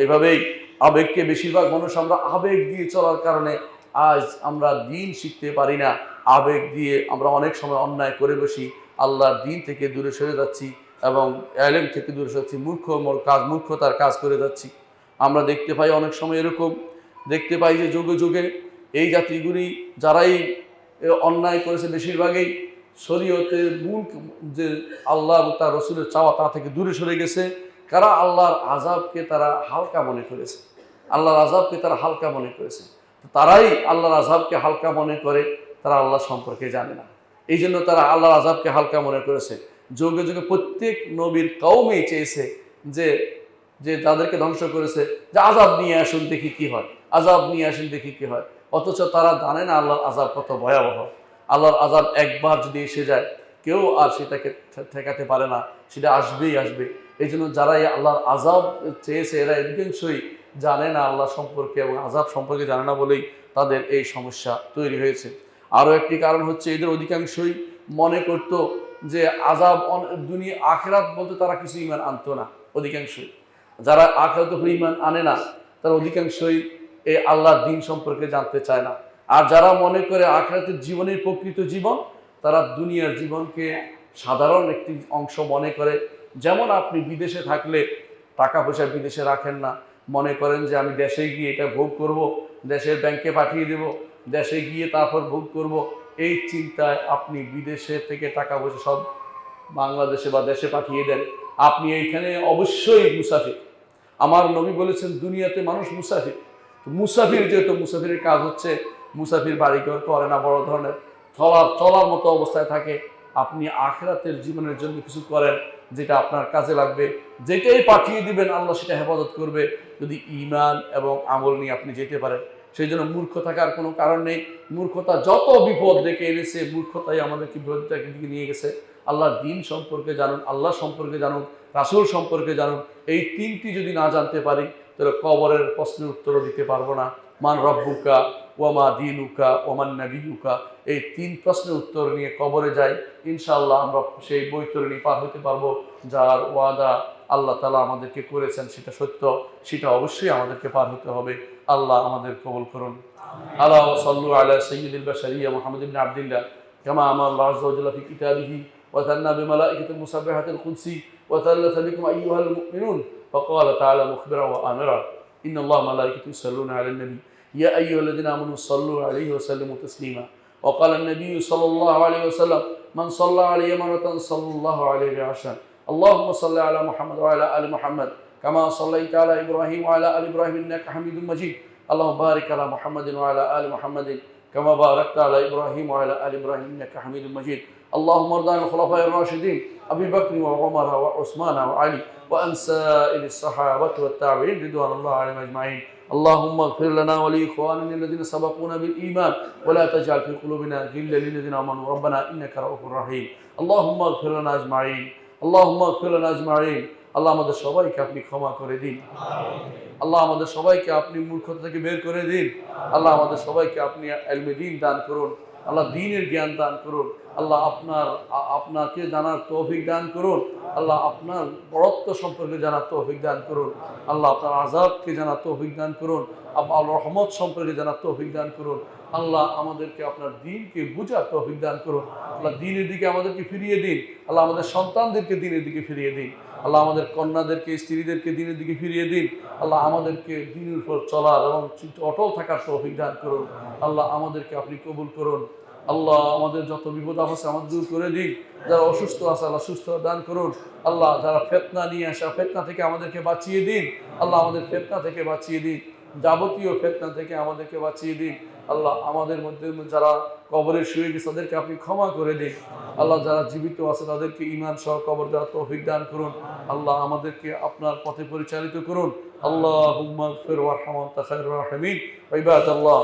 এভাবেই আবেগকে, বেশিরভাগ মানুষ আমরা আবেগ দিয়ে চলার কারণে আজ আমরা দিন শিখতে পারি না। আবেগ দিয়ে আমরা অনেক সময় অন্যায় করে বসি, আল্লাহর দিন থেকে দূরে সরে যাচ্ছি এবং ইলম থেকে দূরে সরে যাচ্ছি, মূর্খতার কাজ করে যাচ্ছি। আমরা দেখতে পাই অনেক সময় এরকম দেখতে পাই যে যুগে যুগে এই জাতিগুলি যারাই অন্যায় করেছে বেশিরভাগই শরীয়তের মূল যে আল্লাহ তার রসুলের চাওয়া তা থেকে দূরে সরে গেছে। কারা আল্লাহর আযাবকে তারা হালকা মনে করেছে, তারাই আল্লাহর আযাবকে হালকা মনে করে, তারা আল্লাহ সম্পর্কে জানে না। এই জন্য তারা আল্লাহর আযাবকে হালকা মনে করেছে। যুগে যুগে প্রত্যেক নবীর কওমই চেয়েছে যে তাদেরকে ধ্বংস করেছে, যে আযাব নিয়ে আসুন দেখি কি হয়, অথচ তারা জানে না আল্লাহর আযাব কত ভয়াবহ। আল্লাহর আযাব একবার যদি এসে যায় কেউ আর সেটাকে ঠেকাতে পারে না, সেটা আসবেই। এই জন্য যারা এই আল্লাহর আযাব চেয়েছে এরা অধিকাংশই জানে না আল্লাহ সম্পর্কে এবং আযাব সম্পর্কে জানে না বলেই তাদের এই সমস্যা তৈরি হয়েছে। আরও একটি কারণ হচ্ছে, এদের অধিকাংশই মনে করত যে আযাব দুনিয়া আখিরাত বলতে তারা কিছু ঈমান আনতো না। অধিকাংশই যারা আখিরাতের উপর ঈমান আনে না তারা অধিকাংশই এই আল্লাহর দ্বীন সম্পর্কে জানতে চায় না। আর যারা মনে করে আখিরাতের জীবনের প্রকৃত জীবন, তারা দুনিয়ার জীবনকে সাধারণ একটি অংশ মনে করে। যেমন আপনি বিদেশে থাকলে টাকা পয়সা বিদেশে রাখেন না, মনে করেন যে আমি দেশে গিয়ে এটা ভোগ করব, দেশের ব্যাংকে পাঠিয়ে দেব, দেশে গিয়ে তারপর ভোগ করব। এই চিন্তায় আপনি বিদেশে থেকে টাকা পয়সা সব বাংলাদেশে বা দেশে পাঠিয়ে দেন। আপনি এইখানে অবশ্যই মুসাফির। আমার নবী বলেছেন দুনিয়াতে মানুষ মুসাফির। যেহেতু মুসাফিরের কাজ হচ্ছে, মুসাফির বাড়িঘর করে না, বড় ধরনের চলার মতো অবস্থায় থাকে। আপনি আখিরাতের জীবনের জন্য কিছু করেন যেটা আপনার কাজে লাগবে, যেটাই পাঠিয়ে দিবেন আল্লাহ সেটা হেফাজত করবে, যদি ঈমান এবং আমল নিয়ে আপনি যেতে পারেন। সেই জন্য মূর্খ থাকার কোনো কারণ নেই। মূর্খতা যত বিপদ ডেকে এনেছে, মূর্খতাই আমাদেরকে বিপদের দিকে নিয়ে গেছে। আল্লাহর দ্বীন সম্পর্কে জানুন, আল্লাহ সম্পর্কে জানুন, রাসূল সম্পর্কে জানুন। এই তিনটি যদি না জানতে পারি তাহলে কবরের প্রশ্নের উত্তরও দিতে পারবো না। মান রব্বুকা ওয়ামা দীনুকা ওমান নাবিয়ুকা, এই তিন প্রশ্নের উত্তর নিয়ে কবরে যাই, ইনশাআল্লাহ আমরা সেই বৈতরণী পার হতে পারবো। যার ওয়াদা আল্লাহ তাআলা আমাদেরকে করেছেন সেটা সত্য, সেটা অবশ্যই আমাদেরকে পার হতে হবে। আল্লাহ আমাদের কবুল করুন। আলা ওয়া সাল্লু আলা সাইয়্যিদিল বাশারিয়্যা মুহাম্মদ ইবনে আবদুল্লাহ কামা আমারা আল্লাহু আযজা ওয়া জাল্লা ফি কিতাবিহি ওয়া তান্না বিমালাইকাতিল মুসাব্বিহাতিল কুদসি ওয়া তাল্লাথা বিকুম আইয়ুহাল মুমিনুন ফাকালা তাআলা মুখবিরান ওয়া আমিরা ইন্নাল্লাহা ওয়া মালাইকাতাহু ইউসাল্লুনা আলান নবী ইয়া আইয়ুহাল্লাযীনা আমানু সাল্লু আলাইহি ওয়া সাল্লিমু তাসলিমা ওয়া ক্বালা আন-নবী সাল্লাল্লাহু আলাইহি ওয়া সাল্লাম মান সাল্লা আলাইহি মারাতান সাল্লাল্লাহু আলাইহি আশার আল্লাহুম্মা সাল্লি আলা মুহাম্মদ ওয়া আলা আলি মুহাম্মদ কামা সাল্লাইতা আলা ইব্রাহিম ওয়া আলা আলি ইব্রাহিম ইন্নাকা হামিদুম মাজিদ اللهم بارك على محمد وعلى آل محمد كما باركت على إبراهيم وعلى آل إبراهيم إنك حميد مجيد اللهم ارض عن الخلفاء الراشدين أبي بكر وعمر وعثمان وعلي وعن سائر الصحابة والتابعين رضوان الله عليهم أجمعين اللهم اغفر لنا ولإخواننا الذين سبقونا بالإيمان ولا تجعل في قلوبنا غلا للذين آمنوا ربنا إنك رؤوف رحيم اللهم اغفر لنا أجمعين اللهم اغفر لنا أجمعين আল্লাহ আমাদের সবাইকে আপনি ক্ষমা করে দিন আল্লাহ আমাদের সবাইকে আপনি মূর্খতা থেকে বের করে দিন আল্লাহ আমাদের সবাইকে আপনি ইলমে দ্বীন দান করুন আল্লাহ দ্বীনের জ্ঞান দান করুন আল্লাহ আপনাকে জানার তৌফিক দান করুন আল্লাহ আপনার বড়ত্ব সম্পর্কে জানার তৌফিক দান করুন আল্লাহ আপনার আযাবকে জানার তৌফিক দান করুন আল্লাহর রহমত সম্পর্কে জানার তৌফিক দান করুন আল্লাহ আমাদেরকে আপনার দ্বীনকে বুঝার তৌফিক দান করুন আল্লাহ দ্বীনের দিকে আমাদেরকে ফিরিয়ে দিন আল্লাহ আমাদের সন্তানদেরকে দ্বীনের দিকে ফিরিয়ে দিন আল্লাহ আমাদের কন্যাদেরকে স্ত্রীদেরকে দ্বীনের দিকে ফিরিয়ে দিন আল্লাহ আমাদেরকে দ্বীনের উপর চলার এবং অটল থাকার তৌফিক দান করুন আল্লাহ আমাদেরকে আপনি কবুল করুন আল্লাহ আমাদের যত বিপদ আপদ আমাদের দূর করে দিন যারা অসুস্থ আছে আল্লাহ সুস্থ দান করুন আল্লাহ যারা ফিতনা নিয়ে আসা ফিতনা থেকে আমাদেরকে বাঁচিয়ে দিন আল্লাহ আমাদের ফিতনা থেকে বাঁচিয়ে দিন যাবতীয় ফিতনা থেকে আমাদেরকে বাঁচিয়ে দিন আল্লাহ আমাদের মধ্যে যারা কবরে শুয়ে গেছে তাদেরকে আপনি ক্ষমা করে দিন আল্লাহ যারা জীবিত আছে তাদেরকে ঈমান সহ কবর দেওয়ার তৌফিক দান করুন আল্লাহ আমাদেরকে আপনার পথে পরিচালিত করুন আল্লাহুম্মা গফির ওয়ারহাম ওয়া আনতা খায়রুর রাহিমিন ইবাদাল্লাহ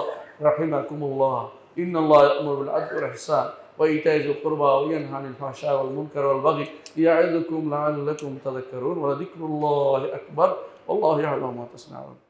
রাহিমাকুমুল্লাহ ইন্নাল্লাহা ইয়া'মুরু বিল আদলি ওয়াল ইহসান وإيتاء ذي القربى وينهى عن الفحشاء والمنكر والبغي يعظكم لعلكم تذكرون ولذكر الله أكبر والله يعلم ما تصنعون